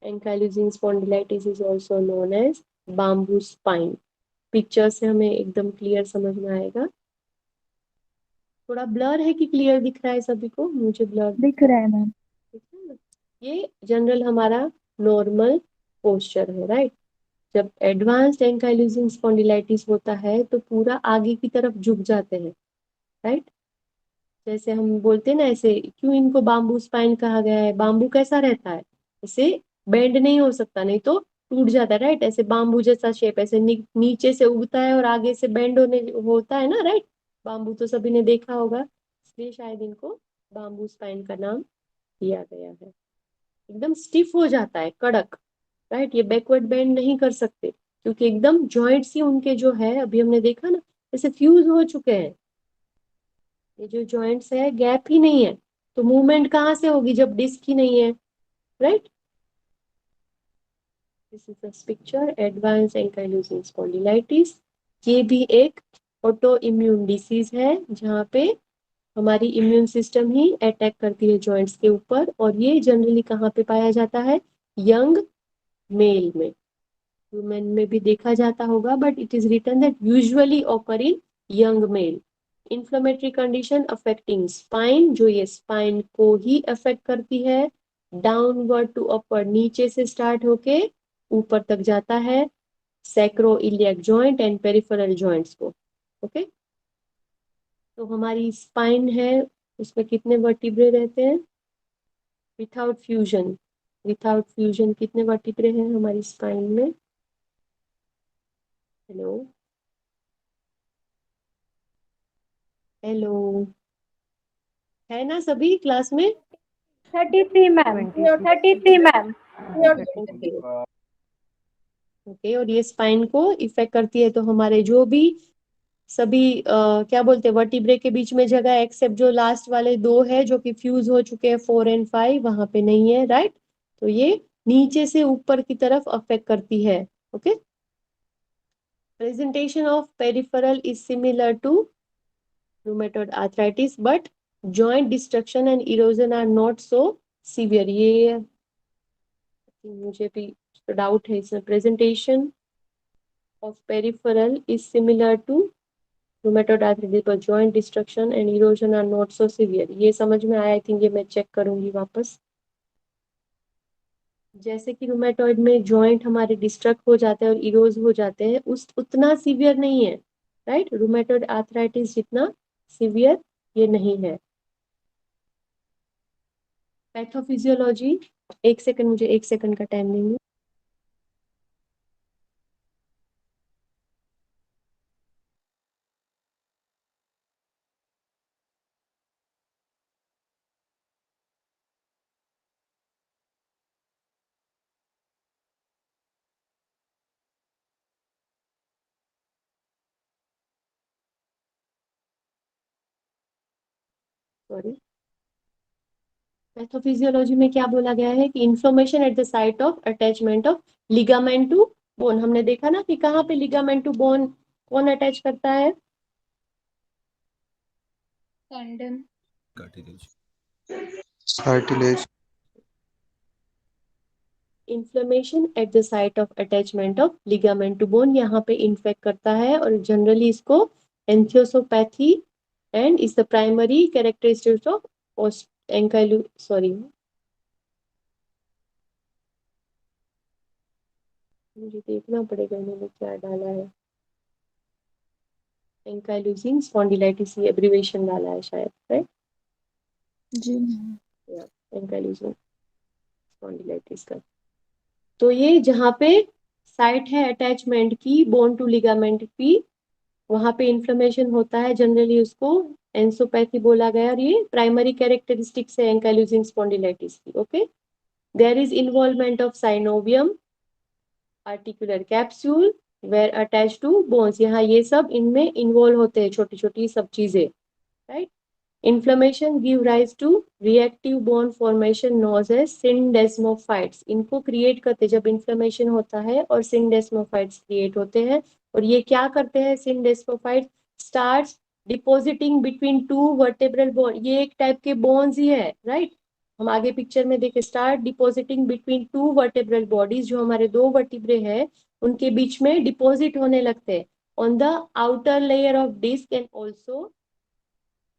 Ankylosing spondylitis is also known as bamboo spine. Picture से हमें एकदम क्लियर समझ में आएगा। थोड़ा ब्लर है कि क्लियर दिख रहा है सभी को? मुझे ब्लर दिख रहा है मैम। दिख रहा है ना? ये जनरल हमारा नॉर्मल पोस्चर है, राइट। जब एडवांस्ड एंकाइलोजिंग स्पॉन्डिलाइटिस होता है तो पूरा आगे की तरफ झुक जाते हैं, राइट। जैसे हम बोलते हैं ना, ऐसे क्यों इनको बाम्बू स्पाइन कहा गया है? बाम्बू कैसा रहता है, इसे बेंड नहीं हो सकता, नहीं तो टूट जाता है, राइट। ऐसे बाम्बू जैसा शेप, ऐसे नीचे से उगता है और आगे से बेंड होने होता है ना, राइट। बाम्बू तो सभी ने देखा होगा, इसलिए शायद इनको बाम्बू स्पाइन का नाम दिया गया है। एकदम स्टिफ हो जाता है, कड़क, राइट। ये बैकवर्ड बेंड नहीं कर सकते क्योंकि एकदम जॉइंट्स ही उनके जो है, अभी हमने देखा ना, जैसे फ्यूज हो चुके हैं। ये जो जॉइंट्स है, गैप ही नहीं है, तो मूवमेंट कहाँ से होगी जब डिस्क ही नहीं है, right. This is the picture, advance ankylosing spondylitis. ये भी एक ऑटो इम्यून डिसीज है जहाँ पे हमारी इम्यून सिस्टम ही अटैक करती है जॉइंट्स के ऊपर। और ये जनरली कहाँ पे पाया जाता है? यंग मेल में। वुमेन में भी देखा जाता होगा, but it is written that usually occur in young male. Inflammatory condition affecting spine, जो ये स्पाइन को ही अफेक्ट करती है। डाउनवर्ड टू अपर, नीचे से स्टार्ट होके ऊपर तक जाता है, sacroiliac joint and peripheral joints को, ओके। तो हमारी स्पाइन है, उसमें कितने वर्टिब्रे रहते हैं? विथाउट फ्यूजन, विथाउट फ्यूजन कितने वर्टिब्रे हैं हमारी स्पाइन में? हेलो हेलो, है ना सभी क्लास में? 33 मैम, 33 मैम। ओके। और ये स्पाइन को इफेक्ट करती है, तो हमारे जो भी सभी क्या बोलते हैं, वर्टिब्रे के बीच में जगह, एक्सेप्ट जो लास्ट वाले दो है जो कि फ्यूज हो चुके हैं, 4 और 5, वहां पे नहीं है, राइट। तो ये नीचे से ऊपर की तरफ अफेक्ट करती है, okay. Presentation of peripheral is similar to rheumatoid arthritis, but joint destruction and erosion are not so severe. ये मुझे भी डाउट है इसमें। Presentation of peripheral is similar to rheumatoid arthritis but joint destruction and erosion are not so severe। ये समझ में आया? आई थिंक ये मैं चेक करूंगी वापस। जैसे कि रूमेटॉइड में जॉइंट हमारे डिस्ट्रक्ट हो जाते हैं और इरोज हो जाते हैं, उस उतना सीवियर नहीं है, राइट। रूमेटॉइड आर्थराइटिस जितना सीवियर ये नहीं है। पैथोफिजियोलॉजी, एक सेकंड, मुझे एक सेकंड का टाइम देंगे। सॉरी, पैथोफिजियोलॉजी में क्या बोला गया है कि inflammation at the site of attachment of ligament to bone. हमने देखा ना कि कहाँ पे लिगामेंट टू बोन कौन अटैच करता है? Tendon. Cartilage. Inflammation at the site of attachment of ligament to bone यहाँ पे इन्फेक्ट करता है, और जनरली इसको enthesopathy and is the primary characteristics of ankylo, sorry मुझे देखना पड़ेगा इन्होंने क्या डाला है। एंकाइलोजिंग स्पॉन्डिलाइटिस ये एब्रिविएशन डाला है शायद, राइट। जी एंकाइलोजिंग स्पॉन्डिलाइटिस का। तो ये जहाँ पे साइट है अटैचमेंट की बोन टू लिगामेंट की, वहां पे इन्फ्लेमेशन होता है, जनरली उसको एंसोपैथी बोला गया। और ये प्राइमरी कैरेक्टरिस्टिक्स है एंकाइलोजिंग स्पॉन्डिलाइटिस की, okay. There is involvement of synovium, articular capsule, where attach to bones, यहाँ ये सब इनमें इन्वॉल्व होते हैं, छोटी छोटी सब चीजें, right. Inflammation give rise to reactive bone formation known as syndesmophytes, इनको क्रिएट करते जब इन्फ्लेमेशन होता है और सिंडेस्मोफाइट्स क्रिएट होते हैं। और ये क्या करते हैं syndesmophytes, starts depositing between two vertebral bone, ये एक टाइप के बोन्स ही है, राइट। हम आगे पिक्चर में देखें, start depositing between two vertebral bodies, जो हमारे दो वर्टिब्रे हैं उनके बीच में डिपॉजिट होने लगते हैं on the outer layer of disc and also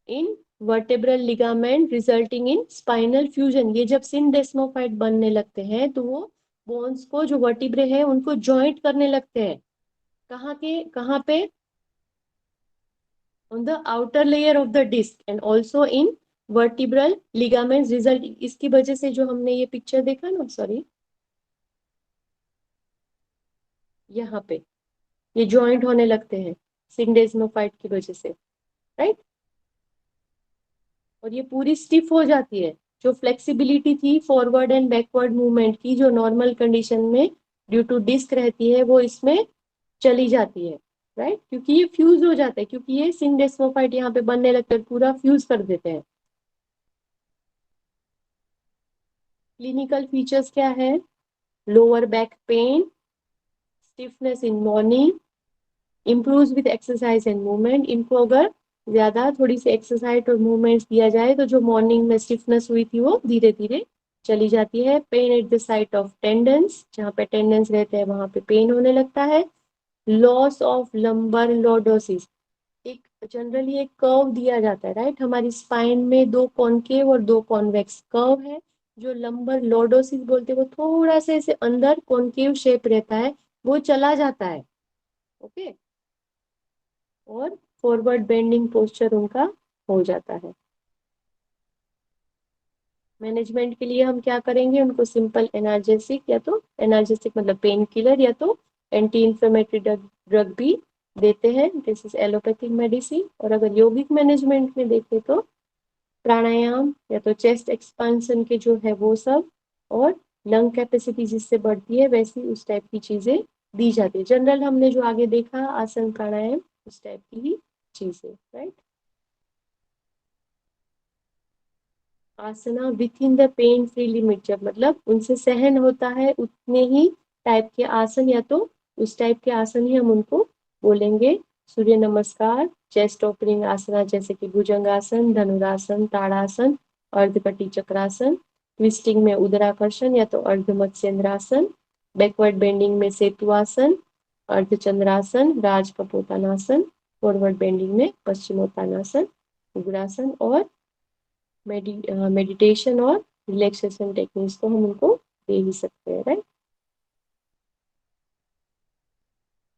in vertebral ligament resulting in spinal fusion. ये जब सिंडेस्मोफाइट बनने लगते हैं तो वो बोन्स को, जो वर्टिब्रे हैं उनको ज्वाइंट करने लगते हैं, कहाँ पे, on the outer layer of the disc and also in vertebral ligaments result. इसकी वजह से जो हमने ये पिक्चर देखा ना, सॉरी, यहाँ पे ये ज्वाइंट होने लगते हैं सिंडेस्मोफाइट की वजह से, राइट। और ये पूरी स्टिफ हो जाती है, जो फ्लेक्सिबिलिटी थी फॉरवर्ड एंड बैकवर्ड मूवमेंट की, जो नॉर्मल कंडीशन में ड्यू टू डिस्क रहती है, वो इसमें चली जाती है, राइट। क्योंकि ये फ्यूज हो जाता है, क्योंकि ये सिंडेस्मोफाइट यहाँ पे बनने लगते हैं, पूरा फ्यूज कर देते हैं। क्लिनिकल फीचर्स क्या है, lower back pain, stiffness in morning, improves with exercise and movement. इनको अगर ज्यादा थोड़ी सी एक्सरसाइज और मूवमेंट्स दिया जाए तो जो मॉर्निंग में स्टिफनेस हुई थी वो धीरे धीरे चली जाती है। Pen eight the site of tendons, जहाँ पे टेंडन्स रहते हैं वहां पे पेन होने लगता है। लॉस ऑफ लंबर लॉर्डोसिस, एक जनरली एक कर्व दिया जाता है, राइट। हमारी स्पाइन में दो कॉनकेव और दो कॉन्वेक्स कर्व है, जो लंबर लॉर्डोसिस बोलते हैं, वो थोड़ा सा ऐसे अंदर कॉनकेव शेप रहता है, वो चला जाता है, ओके। और फॉरवर्ड बेंडिंग पोस्चर उनका हो जाता है। मैनेजमेंट के लिए हम क्या करेंगे, उनको सिंपल एनाल्जेसिक, या तो एनाल्जेसिक मतलब पेन किलर, या तो एंटी इंफ्लेमेटरी ड्रग भी देते हैं, दिस इज एलोपैथिक मेडिसिन। और अगर यौगिक मैनेजमेंट में देखें तो प्राणायाम, या तो चेस्ट एक्सपांशन के जो है वो सब, और लंग कैपेसिटी जिससे बढ़ती है वैसी उस टाइप की चीजें दी जाती है। जनरल हमने जो आगे देखा आसन प्राणायाम उस टाइप की ही चीजें, right. Asana within the pain free limit, जब मतलब उनसे सहन होता है उतने ही टाइप के आसन, या तो उस टाइप के आसन ही हम उनको बोलेंगे। सूर्य नमस्कार, चेस्ट ओपनिंग आसना जैसे कि भुजंगासन, धनुरासन, ताड़ासन, अर्धकटी चक्रासन, ट्विस्टिंग में उदराकर्षण या तो अर्ध मत्स्येंद्रासन, बैकवर्ड बेंडिंग में सेतुआसन, अर्धचंद्रासन, राज कपोतानासन, फॉरवर्ड बेंडिंग में पश्चिमोत्तानासन, उग्रासन। और मेडिटेशन और रिलैक्सेशन टेक्निक्स को हम उनको दे ही सकते हैं, राइट।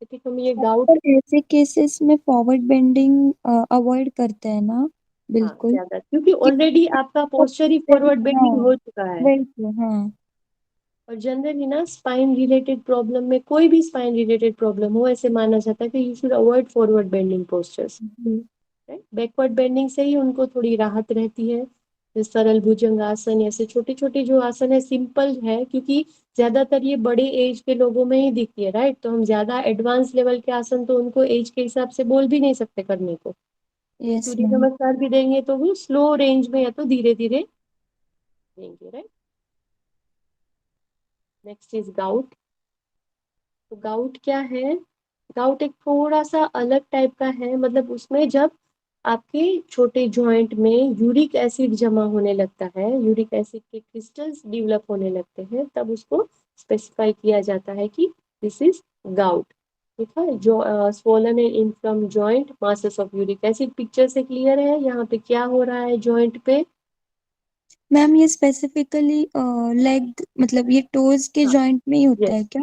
ठीक, हम ये गाउट, पर ऐसे केसेस में फॉरवर्ड बेंडिंग अवॉइड करते हैं ना, हाँ बिल्कुल। ज्यादा, क्योंकि ऑलरेडी आपका पोस्चर ही फॉरवर्ड बेंडिंग हो चुका है। बिल्कुल हाँ। और जनरली ना स्पाइन रिलेटेड प्रॉब्लम में, कोई भी स्पाइन रिलेटेड प्रॉब्लम हो, ऐसे माना जाता है कि you should avoid forward bending postures, right. Backward bending से ही उनको थोड़ी राहत रहती है। जैसे सरल भुजंग आसन, ऐसे छोटे छोटे जो आसन है सिंपल है, क्योंकि ज्यादातर ये बड़े एज के लोगों में ही दिखती है, राइट। तो हम ज्यादा एडवांस लेवल के आसन तो उनको एज के हिसाब से बोल भी नहीं सकते करने को। यस सूर्य मैम। नमस्कार भी देंगे तो वो स्लो रेंज में या तो धीरे धीरे देंगे, राइट। Next is gout. तो गाउट क्या है, गाउट एक थोड़ा सा अलग टाइप का है, मतलब उसमें जब आपके छोटे जॉइंट में यूरिक एसिड जमा होने लगता है, यूरिक एसिड के क्रिस्टल्स डेवलप होने लगते हैं, तब उसको स्पेसिफाई किया जाता है कि दिस इज गाउट। ठीक है, जो swollen and inflamed joint, masses of uric acid, picture से क्लियर है यहाँ पे क्या हो रहा है जॉइंट पे। मैम ये स्पेसिफिकली लेग मतलब ये टोज के हाँ, जॉइंट में ही होता है यस, क्या?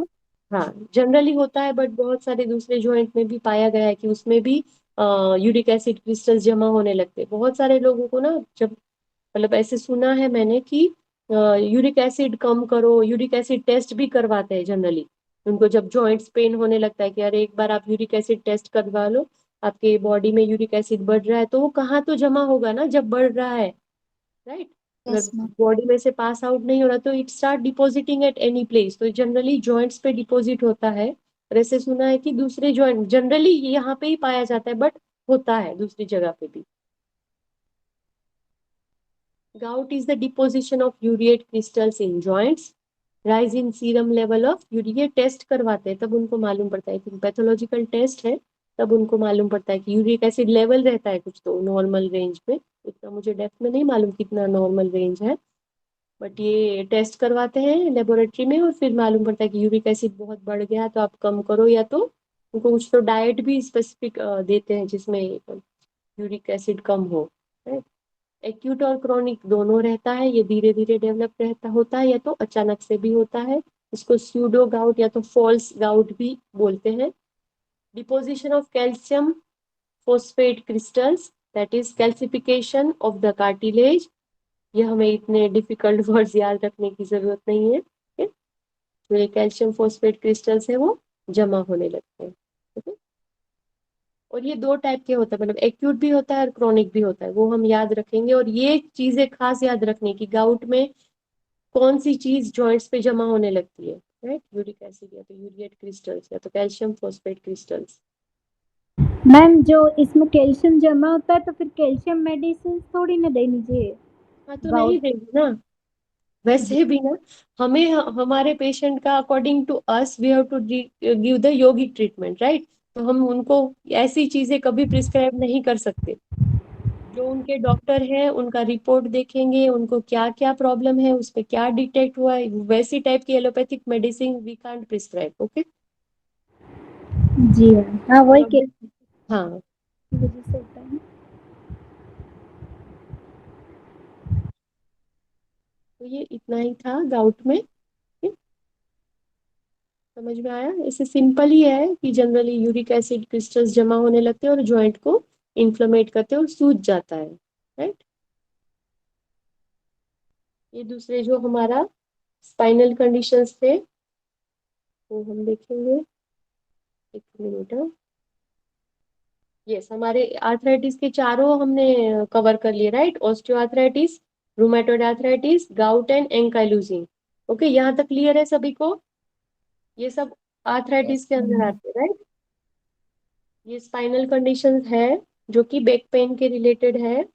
हाँ जनरली होता है, बट बहुत सारे दूसरे जॉइंट में भी पाया गया है कि उसमें भी यूरिक एसिड क्रिस्टल्स जमा होने लगते हैं। बहुत सारे लोगों को ना, जब मतलब ऐसे सुना है मैंने कि यूरिक एसिड कम करो, यूरिक एसिड टेस्ट भी करवाते हैं जनरली उनको, जब जॉइंट्स पेन होने लगता है कि अरे एक बार आप यूरिक एसिड टेस्ट करवा लो, आपके बॉडी में यूरिक एसिड बढ़ रहा है, तो वो कहाँ तो जमा होगा ना जब बढ़ रहा है, राइट। अगर यस मैम। बॉडी में से पास आउट नहीं हो रहा तो it start depositing at any place, तो जनरली जॉइंट्स पे डिपॉजिट होता है। और ऐसे सुना है कि दूसरे जॉइंट, जनरली यहाँ पे ही पाया जाता है बट होता है दूसरी जगह पे भी। Gout is the deposition of ureate crystals in joints. Rise in serum level of urea test करवाते हैं तब उनको मालूम पड़ता है कि पैथोलॉजिकल टेस्ट है, तब उनको मालूम पड़ता है कि यूरिक एसिड लेवल रहता है कुछ तो नॉर्मल रेंज में, इतना मुझे डेप्थ में नहीं मालूम कितना नॉर्मल रेंज है, बट ये टेस्ट करवाते हैं लेबोरेटरी में और फिर मालूम पड़ता है कि यूरिक एसिड बहुत बढ़ गया तो आप कम करो, या तो उनको कुछ तो डाइट भी स्पेसिफिक देते हैं जिसमें यूरिक एसिड कम हो। एक्यूट और क्रॉनिक दोनों रहता है, ये धीरे धीरे डेवलप रहता होता है या तो अचानक से भी होता है। इसको स्यूडो गाउट या तो फॉल्स गाउट भी बोलते हैं। Deposition of calcium phosphate crystals, that is calcification of the cartilage. ये हमें इतने डिफिकल्ट वर्ड्स याद रखने की जरूरत नहीं है, ठीक है? तो ये कैल्शियम फोस्फेट क्रिस्टल्स है वो जमा होने लगते हैं, ठीक है? और ये दो टाइप के होता है, मतलब एक्यूट भी होता है और क्रॉनिक भी होता है, वो हम याद रखेंगे। और ये चीजें खास याद रखने की, गाउट में कौन सी चीज जॉइंट्स पे जमा होने लगती है, राइट? यूरिक एसिड या तो यूरिएट क्रिस्टल्स या तो कैल्शियम फोस्फेट क्रिस्टल्स। मैम जो इसमें कैल्शियम जमा होता है तो फिर कैल्शियम मेडिसिन थोड़ी ना देनी चाहिए। हाँ तो गाउट नहीं देंगे ना, वैसे भी ना, हमें हमारे पेशेंट का according to us we have to give the yogic treatment, right? तो हम उनको ऐसी चीजें कभी प्रिस्क्राइब नहीं कर सकते। जो उनके डॉक्टर हैं उनका रिपोर्ट देखेंगे, उनको क्या क्या प्रॉब्लम है, उस पे क्या डिटेक्ट हुआ है, वैसी टाइप की allopathic medicine we can't prescribe, okay? जी मैम, हाँ वही के हाँ, वजह से होता है। तो ये इतना ही था गाउट में, ठीक? समझ में आया? इससे सिंपल ही है कि जनरली यूरिक एसिड क्रिस्टल्स जमा होने लगते हैं और जॉइंट को इन्फ्लेमेट करते हैं और सूज जाता है, राइट? ये दूसरे जो हमारा स्पाइनल कंडीशंस थे वो हम देखेंगे, एक मिनट। यस, हमारे आर्थराइटिस के चारों हमने कवर कर लिए, right? Osteoarthritis, rheumatoid arthritis, gout and ankylosing. Okay, यहाँ तक क्लियर है सभी को? ये सब आर्थराइटिस के अंदर आते हैं, राइट? ये स्पाइनल कंडीशन है जो कि बैक पेन के रिलेटेड है,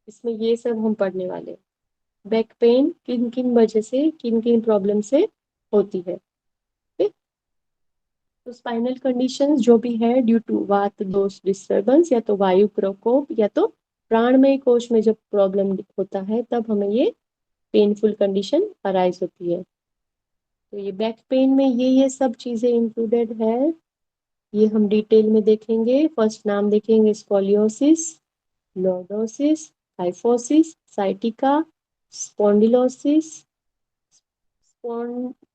इसमें ये सब हम पढ़ने वाले हैं। बैक पेन किन किन वजह से, किन किन प्रॉब्लम से होती है, ठीक? तो स्पाइनल कंडीशंस जो भी है ड्यू टू वात दोष डिस्टर्बेंस या तो वायु प्रकोप या तो प्राणमय कोश में जब प्रॉब्लम होता है तब हमें ये पेनफुल कंडीशन अराइज होती है। तो ये बैक पेन में ये सब चीजें इंक्लूडेड है, ये हम डिटेल में देखेंगे। फर्स्ट नाम देखेंगे scoliosis, lordosis, kyphosis, sciatica, spondylosis,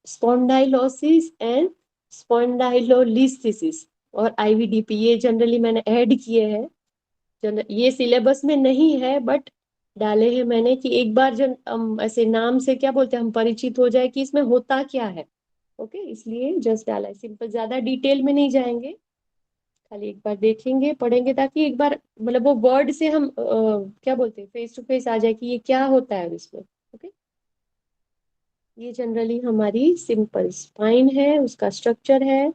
spondylosis and spondylolysis और आईवीडीपी। ये जनरली मैंने ऐड किए हैं, ये सिलेबस में नहीं है बट डाले हैं मैंने कि एक बार जब ऐसे नाम से क्या बोलते हैं हम परिचित हो जाए कि इसमें होता क्या है, ओके? इसलिए जस्ट डाला है, सिंपल, ज्यादा डिटेल में नहीं जाएंगे, खाली एक बार देखेंगे पढ़ेंगे ताकि एक बार मतलब वो वर्ड से हम क्या बोलते हैं फेस टू फेस आ जाए कि ये क्या होता है इसमें, ओके? ये जनरली हमारी सिंपल स्पाइन है, उसका स्ट्रक्चर है।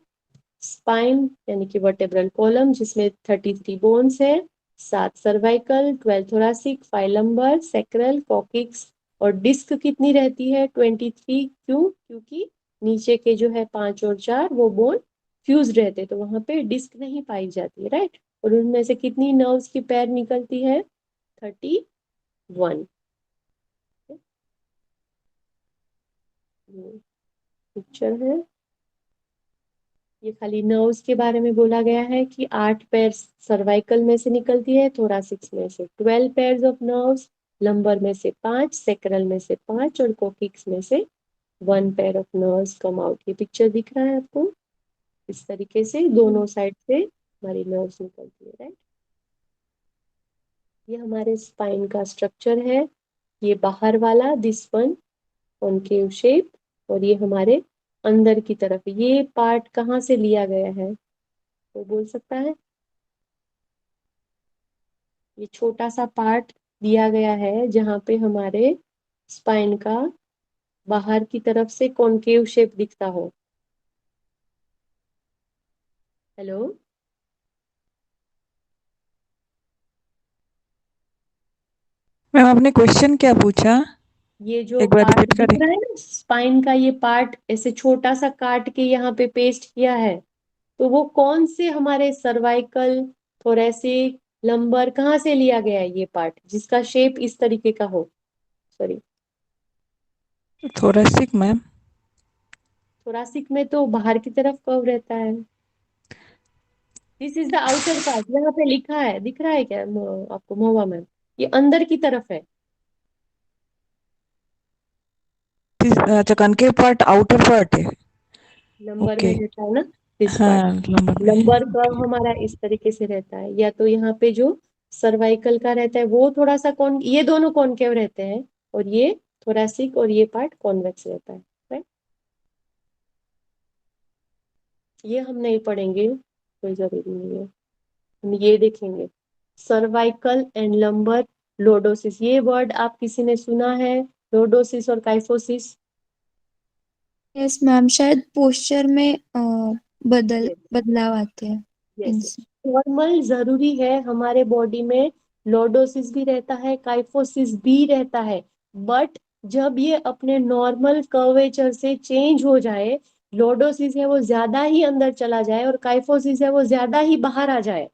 स्पाइन यानी कि वर्टेब्रल कॉलम जिसमें 33 बोन्स है, 7 cervical, 12 thoracic, 5 lumbar, sacral, coccyx, और डिस्क कितनी रहती है 23। क्यों? क्योंकि नीचे के जो है 5 और 4 वो बोन फ्यूज रहते तो वहां पे डिस्क नहीं पाई जाती, राइट? और उनमें से कितनी नर्व्स की पैर निकलती है 31। पिक्चर है, ये खाली नर्व्स के बारे में बोला गया है कि 8 पैर सर्वाइकल में से निकलती है, थोरासिक्स में से 12 पेयर्स ऑफ नर्व्स, लंबर में से 5, सेक्रल में से 5 और कोकिक्स में से 1 pair of nerves come out. ये पिक्चर दिख रहा है आपको? इस तरीके से दोनों साइड से हमारी नर्व्स निकलती है, राइट? ये हमारे स्पाइन का स्ट्रक्चर है, ये बाहर वाला दिस वन कॉनकेव शेप, और ये हमारे अंदर की तरफ। ये पार्ट कहाँ से लिया गया है वो बोल सकता है? ये छोटा सा पार्ट दिया गया है जहाँ पे हमारे स्पाइन का बाहर की तरफ से कॉनकेव शेप दिखता हो। हेलो, मैम आपने क्वेश्चन क्या पूछा? ये जो एक बार पार्ट रिपीट दिख करें। रहा है ना स्पाइन का, ये पार्ट ऐसे छोटा सा काट के यहाँ पे पेस्ट किया है, तो वो कौन से हमारे सर्वाइकल, थोरेसिक, लंबर, कहाँ से लिया गया है ये पार्ट जिसका शेप इस तरीके का हो? Sorry, thoracic ma'am. थोरासिक में तो बाहर की तरफ कर्व रहता है। This is the outer part, यहाँ पे लिखा है, दिख रहा है क्या आपको मोवा मैम? ये अंदर की तरफ है। अच्छा, कनकेव पार्ट आउटर पार्ट है। Lumbar okay. में रहता है ना दिस पार्ट। हाँ, लंबर में है। Lumbar okay. कर्व हमारा इस तरीके से रहता है, या तो यहाँ पे जो सर्वाइकल का रहता है वो थोड़ा सा कौन, ये दोनों कॉनकेव रहते हैं, और ये थोरासिक और ये पार्ट कॉन्वेक्स रहता है, राइट? ये हम नहीं पढ़ेंगे, कोई जरूरी नहीं है, हम ये देखेंगे सर्वाइकल एंड लंबर लोडोसिस। ये वर्ड आप किसी ने सुना है, लोडोसिस और काइफोसिस? यस मैम, शायद पोस्चर में यस बदलाव आते हैं यस। इनसे। नॉर्मल जरूरी है हमारे बॉडी में, लॉर्डोसिस भी रहता है, काइफोसिस भी रहता है, बट जब ये अपने नॉर्मल कर्वेचर से चेंज हो जाए, लॉर्डोसिस है वो ज्यादा ही अंदर चला जाए और काइफोसिस है वो ज्यादा ही बाहर आ जाए,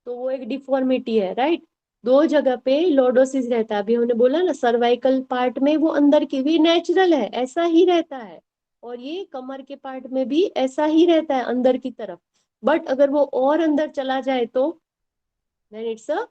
तो वो एक डिफॉर्मिटी है, राइट? दो जगह पे लॉर्डोसिस रहता है। अभी हमने बोला ना सर्वाइकल पार्ट में वो अंदर की भी नेचुरल है, ऐसा ही रहता है, और ये कमर के पार्ट में भी ऐसा ही रहता है अंदर की तरफ, बट अगर वो और अंदर चला जाए तो then it's a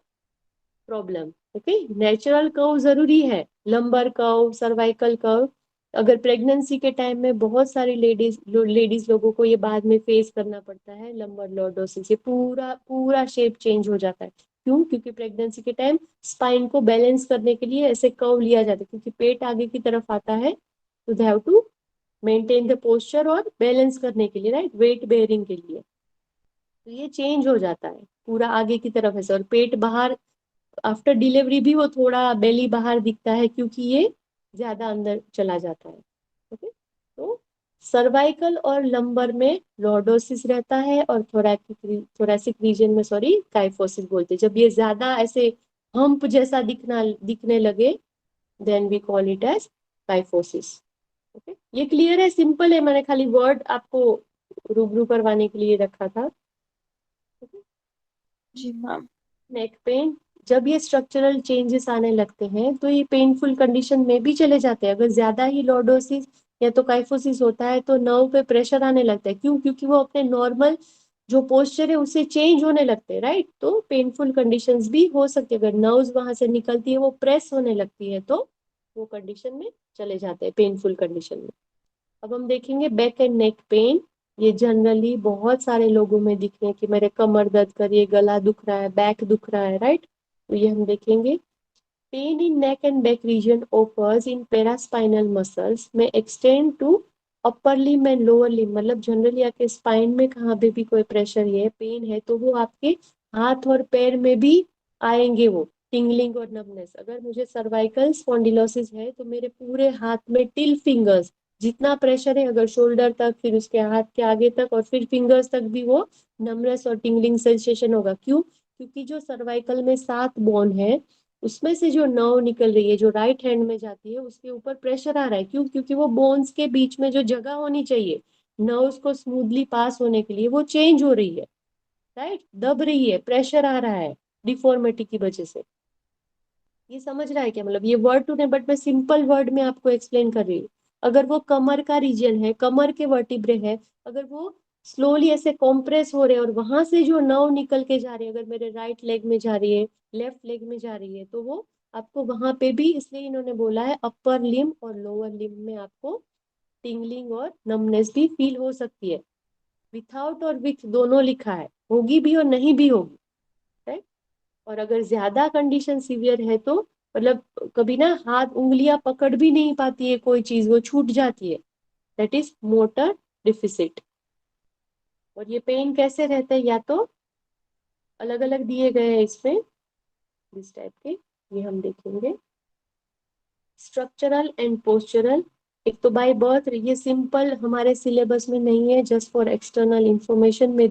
problem. Okay, natural curve जरूरी है, लंबर कर्व, सर्वाइकल कर्व। अगर प्रेगनेंसी के टाइम में बहुत सारी लेडीज लोगों को ये बाद में फेस करना पड़ता है लंबर लॉर्डोसिस, ये पूरा पूरा शेप चेंज हो जाता है। क्यों? क्योंकि प्रेगनेंसी के टाइम स्पाइन को बैलेंस करने के लिए ऐसे कर्व लिया जाता है, क्योंकि पेट आगे की तरफ आता है, तो they have to maintain the posture और बैलेंस करने के लिए, राइट, वेट बेयरिंग के लिए, तो ये चेंज हो जाता है पूरा आगे की तरफ ऐसे, और पेट बाहर, आफ्टर डिलीवरी भी वो थोड़ा बेली बाहर दिखता है क्योंकि ये ज्यादा अंदर चला जाता है। ओके, तो सर्वाइकल और लंबर में लॉर्डोसिस रहता है, और थोरैसिक रीजन में, सॉरी, काइफोसिस बोलते हैं। जब ये ज्यादा ऐसे हम्प जैसा दिखने लगे, then we call it as kyphosis. Okay, ये क्लियर है, सिंपल है, मैंने खाली वर्ड आपको रूबरू करवाने के लिए रखा था। जी मैम। नेक पेन, जब ये स्ट्रक्चरल चेंजेस आने लगते हैं तो ये पेनफुल कंडीशन में भी चले जाते हैं। अगर ज्यादा ही लॉर्डोसिस या तो काइफोसिस होता है तो नर्व पे प्रेशर आने लगता है। क्यों? क्योंकि वो अपने नॉर्मल जो पोस्चर है उससे चेंज होने लगते हैं, राइट? तो पेनफुल कंडीशंस भी हो सकती है, अगर नर्व्स वहां से निकलती है, वो प्रेस होने लगती है, तो वो कंडीशन में चले जाते हैं, पेनफुल कंडीशन में। अब हम देखेंगे बैक एंड नेक पेन। ये जनरली बहुत सारे लोगों में दिखते हैं कि मेरे कमर दर्द कर रही है, गला दुख रहा है, बैक दुख रहा है, राइट? तो ये हम देखेंगे। Pain in neck and back region occurs in paraspinal muscles में extend to upper limb and lower limb. मतलब जनरली आपके स्पाइन में कहाँ पे भी कोई प्रेशर है, पेन है, तो वो आपके हाथ और पैर में भी आएंगे, वो टिंगलिंग और नमनेस। अगर मुझे सर्वाइकल स्पॉन्डिलोसिस है तो मेरे पूरे हाथ में टिल फिंगर्स जितना प्रेशर है, अगर शोल्डर तक, फिर उसके हाथ के आगे तक और फिर फिंगर्स तक भी वो नमनेस और टिंगलिंग सेंसेशन होगा। क्यों? क्योंकि जो सर्वाइकल में 7 बोन है उसमें से जो नर्व निकल रही है, जो राइट हैंड में जाती है, उसके ऊपर प्रेशर आ रहा है। क्यों? क्योंकि वो बोन्स के बीच में जो जगह होनी चाहिए नर्व्स को स्मूथली पास होने के लिए, वो चेंज हो रही है, राइट? दब रही है, प्रेशर आ रहा है डिफॉर्मिटी की वजह से। ये समझ रहा है क्या? मतलब ये वर्ड टू ने, बट मैं सिंपल वर्ड में आपको एक्सप्लेन कर रही हूँ। अगर वो कमर का रीजन है, कमर के वर्टिब्रे है, अगर वो स्लोली ऐसे कॉम्प्रेस हो रहे हैं और वहां से जो नर्व निकल के जा रही है, अगर मेरे राइट लेग में जा रही है, लेफ्ट लेग में जा रही है, तो वो आपको वहां पे भी, इसलिए इन्होंने बोला है अपर लिम और लोअर लिम में आपको टिंगलिंग और नमनेस भी फील हो सकती है। विथआउट और विथ दोनों लिखा है, होगी भी और नहीं भी होगी, राइट? और अगर ज्यादा कंडीशन सीवियर है तो मतलब कभी ना हाथ उंगलियां पकड़ भी नहीं पाती है कोई चीज, वो छूट जाती है, दैट इज मोटर डिफिसिट। और ये पेन कैसे रहते हैं, या तो अलग अलग दिए गए हैं इसमें इस टाइप के, ये हम देखेंगे। स्ट्रक्चरल एंड पोस्चरल एक तो बाय बर्थ, ये सिंपल हमारे सिलेबस में नहीं है, जस्ट फॉर एक्सटर्नल इंफॉर्मेशन में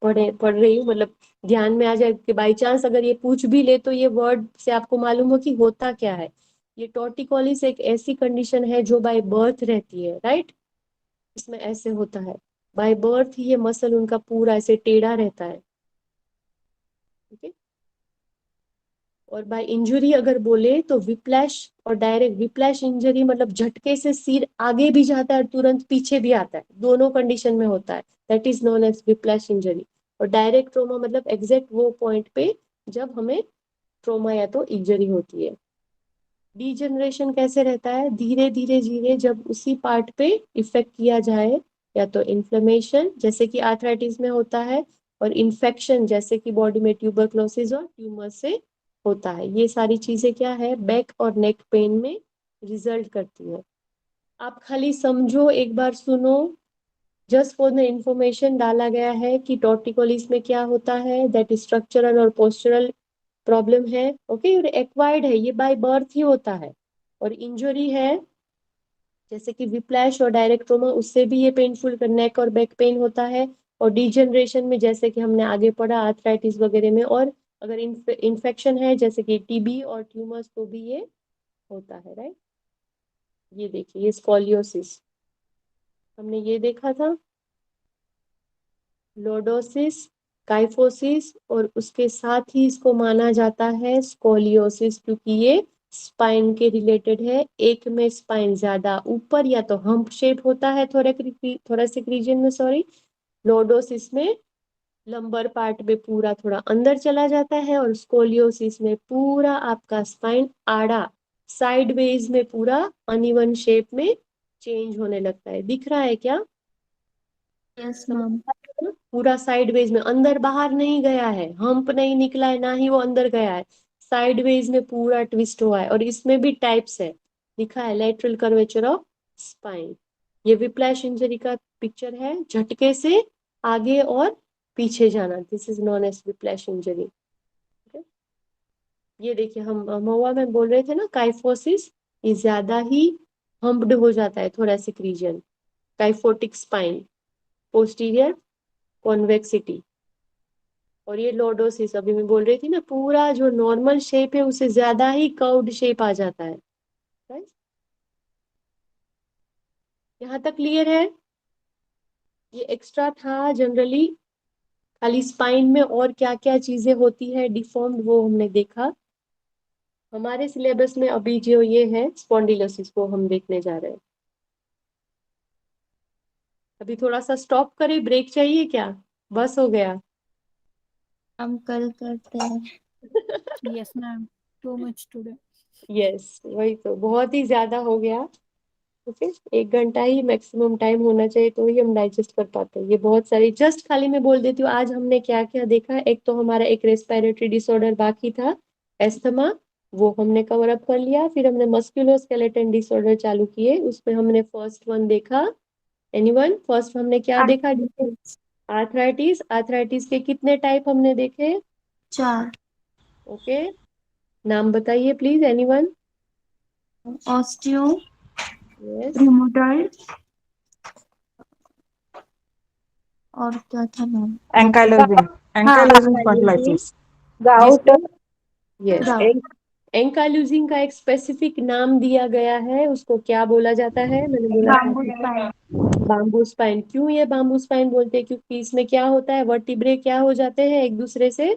पढ़ रही हूँ, मतलब ध्यान में आ जाए कि बाई चांस अगर ये पूछ भी ले तो ये वर्ड से आपको मालूम हो कि होता क्या है। ये टॉर्टिकोलिस एक ऐसी कंडीशन है जो बाय बर्थ रहती है, राइट। इसमें ऐसे होता है, बाय बर्थ ही ये मसल उनका पूरा ऐसे टेढ़ा रहता है, ठीक है। और बाय इंजुरी अगर बोले तो विप्लैश और डायरेक्ट विप्लैश इंजरी, मतलब झटके से सिर आगे भी जाता है और तुरंत पीछे भी आता है, दोनों कंडीशन में होता है, that is known as whiplash injury. और डायरेक्ट ट्रोमा मतलब एग्जैक्ट वो पॉइंट पे जब हमें ट्रोमा या तो इंजरी होती है। डीजनरेशन कैसे रहता है, धीरे धीरे धीरे जब उसी पार्ट पे इफेक्ट किया जाए, या तो इन्फ्लेमेशन जैसे कि आर्थराइटिस में होता है, और इन्फेक्शन जैसे कि बॉडी में ट्यूबरक्लोसिस और ट्यूमर से होता है। ये सारी चीजें क्या है, बैक और नेक पेन में रिजल्ट करती है। आप खाली समझो, एक बार सुनो, जस्ट फॉर द इंफॉर्मेशन डाला गया है कि टॉर्टिकोलिस में क्या होता है, दैट स्ट्रक्चरल और पोस्चरल प्रॉब्लम है, ओके। और एक्वायर्ड है, ये बाय बर्थ ही होता है। और इंजरी है जैसे कि विप्लैश और डायरेक्ट ट्रोमा, उससे भी ये पेनफुल नेक और बैक पेन होता है। और डिजनरेशन में जैसे कि हमने आगे पढ़ा आर्थराइटिस वगैरह में, और अगर इन्फेक्शन है जैसे कि टीबी और ट्यूमर्स तो भी ये होता है, राइट। ये देखिए, ये स्कोलियोसिस हमने ये देखा था, लॉर्डोसिस, काइफोसिस, और उसके साथ ही इसको माना जाता है स्कोलियोसिस, क्योंकि ये स्पाइन के रिलेटेड है। एक में स्पाइन ज्यादा ऊपर या तो हम्प शेप होता है थोरेसिक रीजन में, सॉरी। लॉर्डोसिस में लंबर पार्ट में पूरा थोड़ा अंदर चला जाता है, और स्कोलियोसिस में पूरा आपका स्पाइन आड़ा साइडवेज में पूरा अनइवन शेप में चेंज होने लगता है। दिख रहा है क्या? Yes ma'am. पूरा साइडवेज में, अंदर बाहर नहीं गया है, हम्प नहीं निकला है, ना ही वो अंदर गया है, साइडवेज में पूरा ट्विस्ट हुआ है। और इसमें भी टाइप्स है, लिखा है लेटरल कर्वेचर ऑफ स्पाइन। ये विप्लैश इंजरी का पिक्चर है, झटके से आगे और पीछे जाना, this is known as whiplash injury. ये देखिए, हम महुआ में बोल रहे थे ना, काइफोसिस, ये ज्यादा ही हम्प्ड हो जाता है thoracic region. Kyphotic spine, posterior convexity. और ये लॉर्डोसिस अभी मैं बोल रही थी ना, पूरा जो नॉर्मल शेप है उसे ज्यादा ही कर्व्ड शेप आ जाता है, राइट। यहाँ तक क्लियर है? ये एक्स्ट्रा था जनरली, खाली स्पाइन में और क्या क्या चीजें होती है डिफॉर्म्ड वो हमने देखा। हमारे सिलेबस में अभी जो ये है स्पॉन्डिलोसिस, वो हम देखने जा रहे हैं। अभी थोड़ा सा स्टॉप करें, ब्रेक चाहिए क्या? बस हो गया? हम कल करते हैं। Yes, ma'am. Too much today. Yes, वही तो, बहुत ही ज्यादा हो गया। ओके, 1 घंटा ही मैक्सिमम टाइम होना चाहिए, तो ही हम डाइजेस्ट कर पाते हैं। ये बहुत सारी, जस्ट खाली मैं बोल देती हूँ आज हमने क्या क्या देखा। एक तो हमारा एक रेस्पिरेटरी डिसऑर्डर बाकी था, एस्थमा, वो हमने कवर अप कर लिया। फिर हमने मस्कुलोस्केलेटन डिसऑर्डर चालू किए, उसमें हमने फर्स्ट वन देखा। एनीवन? फर्स्ट हमने क्या देखा? आर्थराइटिस। आर्थराइटिस के कितने टाइप हमने देखे? 4। ओके, नाम बताइए please, anyone? Osteo, yes, rheumatoid, और क्या था ma'am? Ankylosing, ankylosing spondylitis. Gout. Yes, gout. Ankylosing का एक स्पेसिफिक नाम दिया गया है, उसको क्या बोला जाता है? मैंने बोला बाम्बू था स्पाइन। Bamboo spine. क्यों ये बाम्बू स्पाइन बोलते हैं? क्योंकि इसमें क्या होता है, वर्टिब्रे क्या हो जाते हैं, एक दूसरे से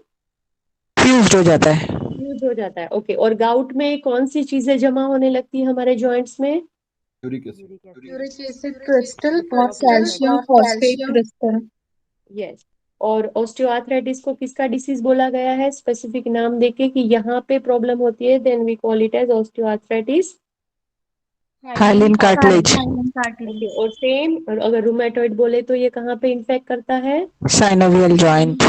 फ्यूज्ड हो जाता है। फ्यूज हो जाता है। ओके, और गाउट में कौन सी चीजें जमा होने लगती है हमारे जॉइंट्स में? यूरिक एसिड क्रिस्टल और कैल्शियम फॉस्फेट क्रिस्टल। यस। और ऑस्टियोआर्थराइटिस को किसका डिसीज बोला गया है, स्पेसिफिक नाम देके कि यहाँ पे प्रॉब्लम होती है, then we call it as osteoarthritis. Hyaline cartilage, okay, और सेम, और अगर रूमेटॉइड बोले तो ये कहाँ पे इन्फेक्ट करता है? Synovial joint.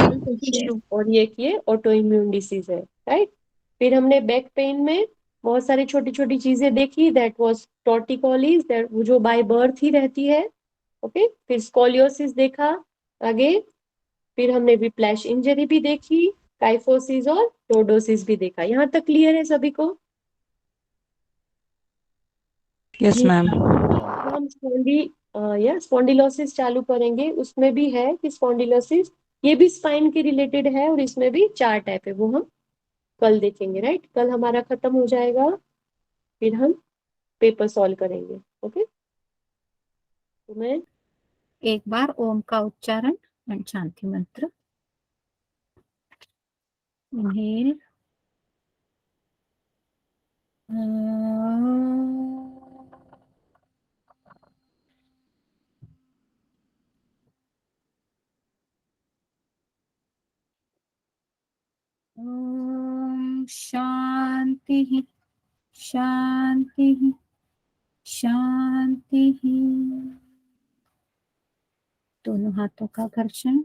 और ये ऑटो इम्यून डिसीज है, राइट। फिर हमने बैक पेन में बहुत सारी छोटी छोटी चीजें देखी, दैट वाज टॉर्टिकोलिस, दैट जो बाय बर्थ ही रहती है। ओके, फिर स्कोलियोसिस देखा आगे। फिर हमने विप्लैश इंजरी भी देखी, काइफोसिस और लॉर्डोसिस भी देखा। यहाँ तक क्लियर है सभी को? Yes ma'am. स्पॉन्डिलोसिस चालू करेंगे, उसमें भी है कि स्पॉन्डिलोसिस ये भी स्पाइन के रिलेटेड है और इसमें भी 4 टाइप है, वो हम कल देखेंगे, राइट। कल हमारा खत्म हो जाएगा, फिर हम पेपर सॉल्व करेंगे। ओके, तो मैं एक बार ओम का उच्चारण एंड शांति मंत्र। इन्हेल, ओम शांति शांति शांति। दोनों हाथों का घर्षण,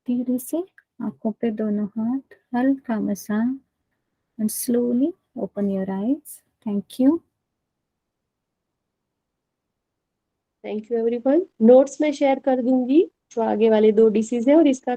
धीरे से आंखों पे दोनों हाथ, हल्का massage and slowly open your eyes. Thank you. Thank you everyone. Notes में शेयर कर दूंगी जो आगे वाले 2 डिसीज है और इसका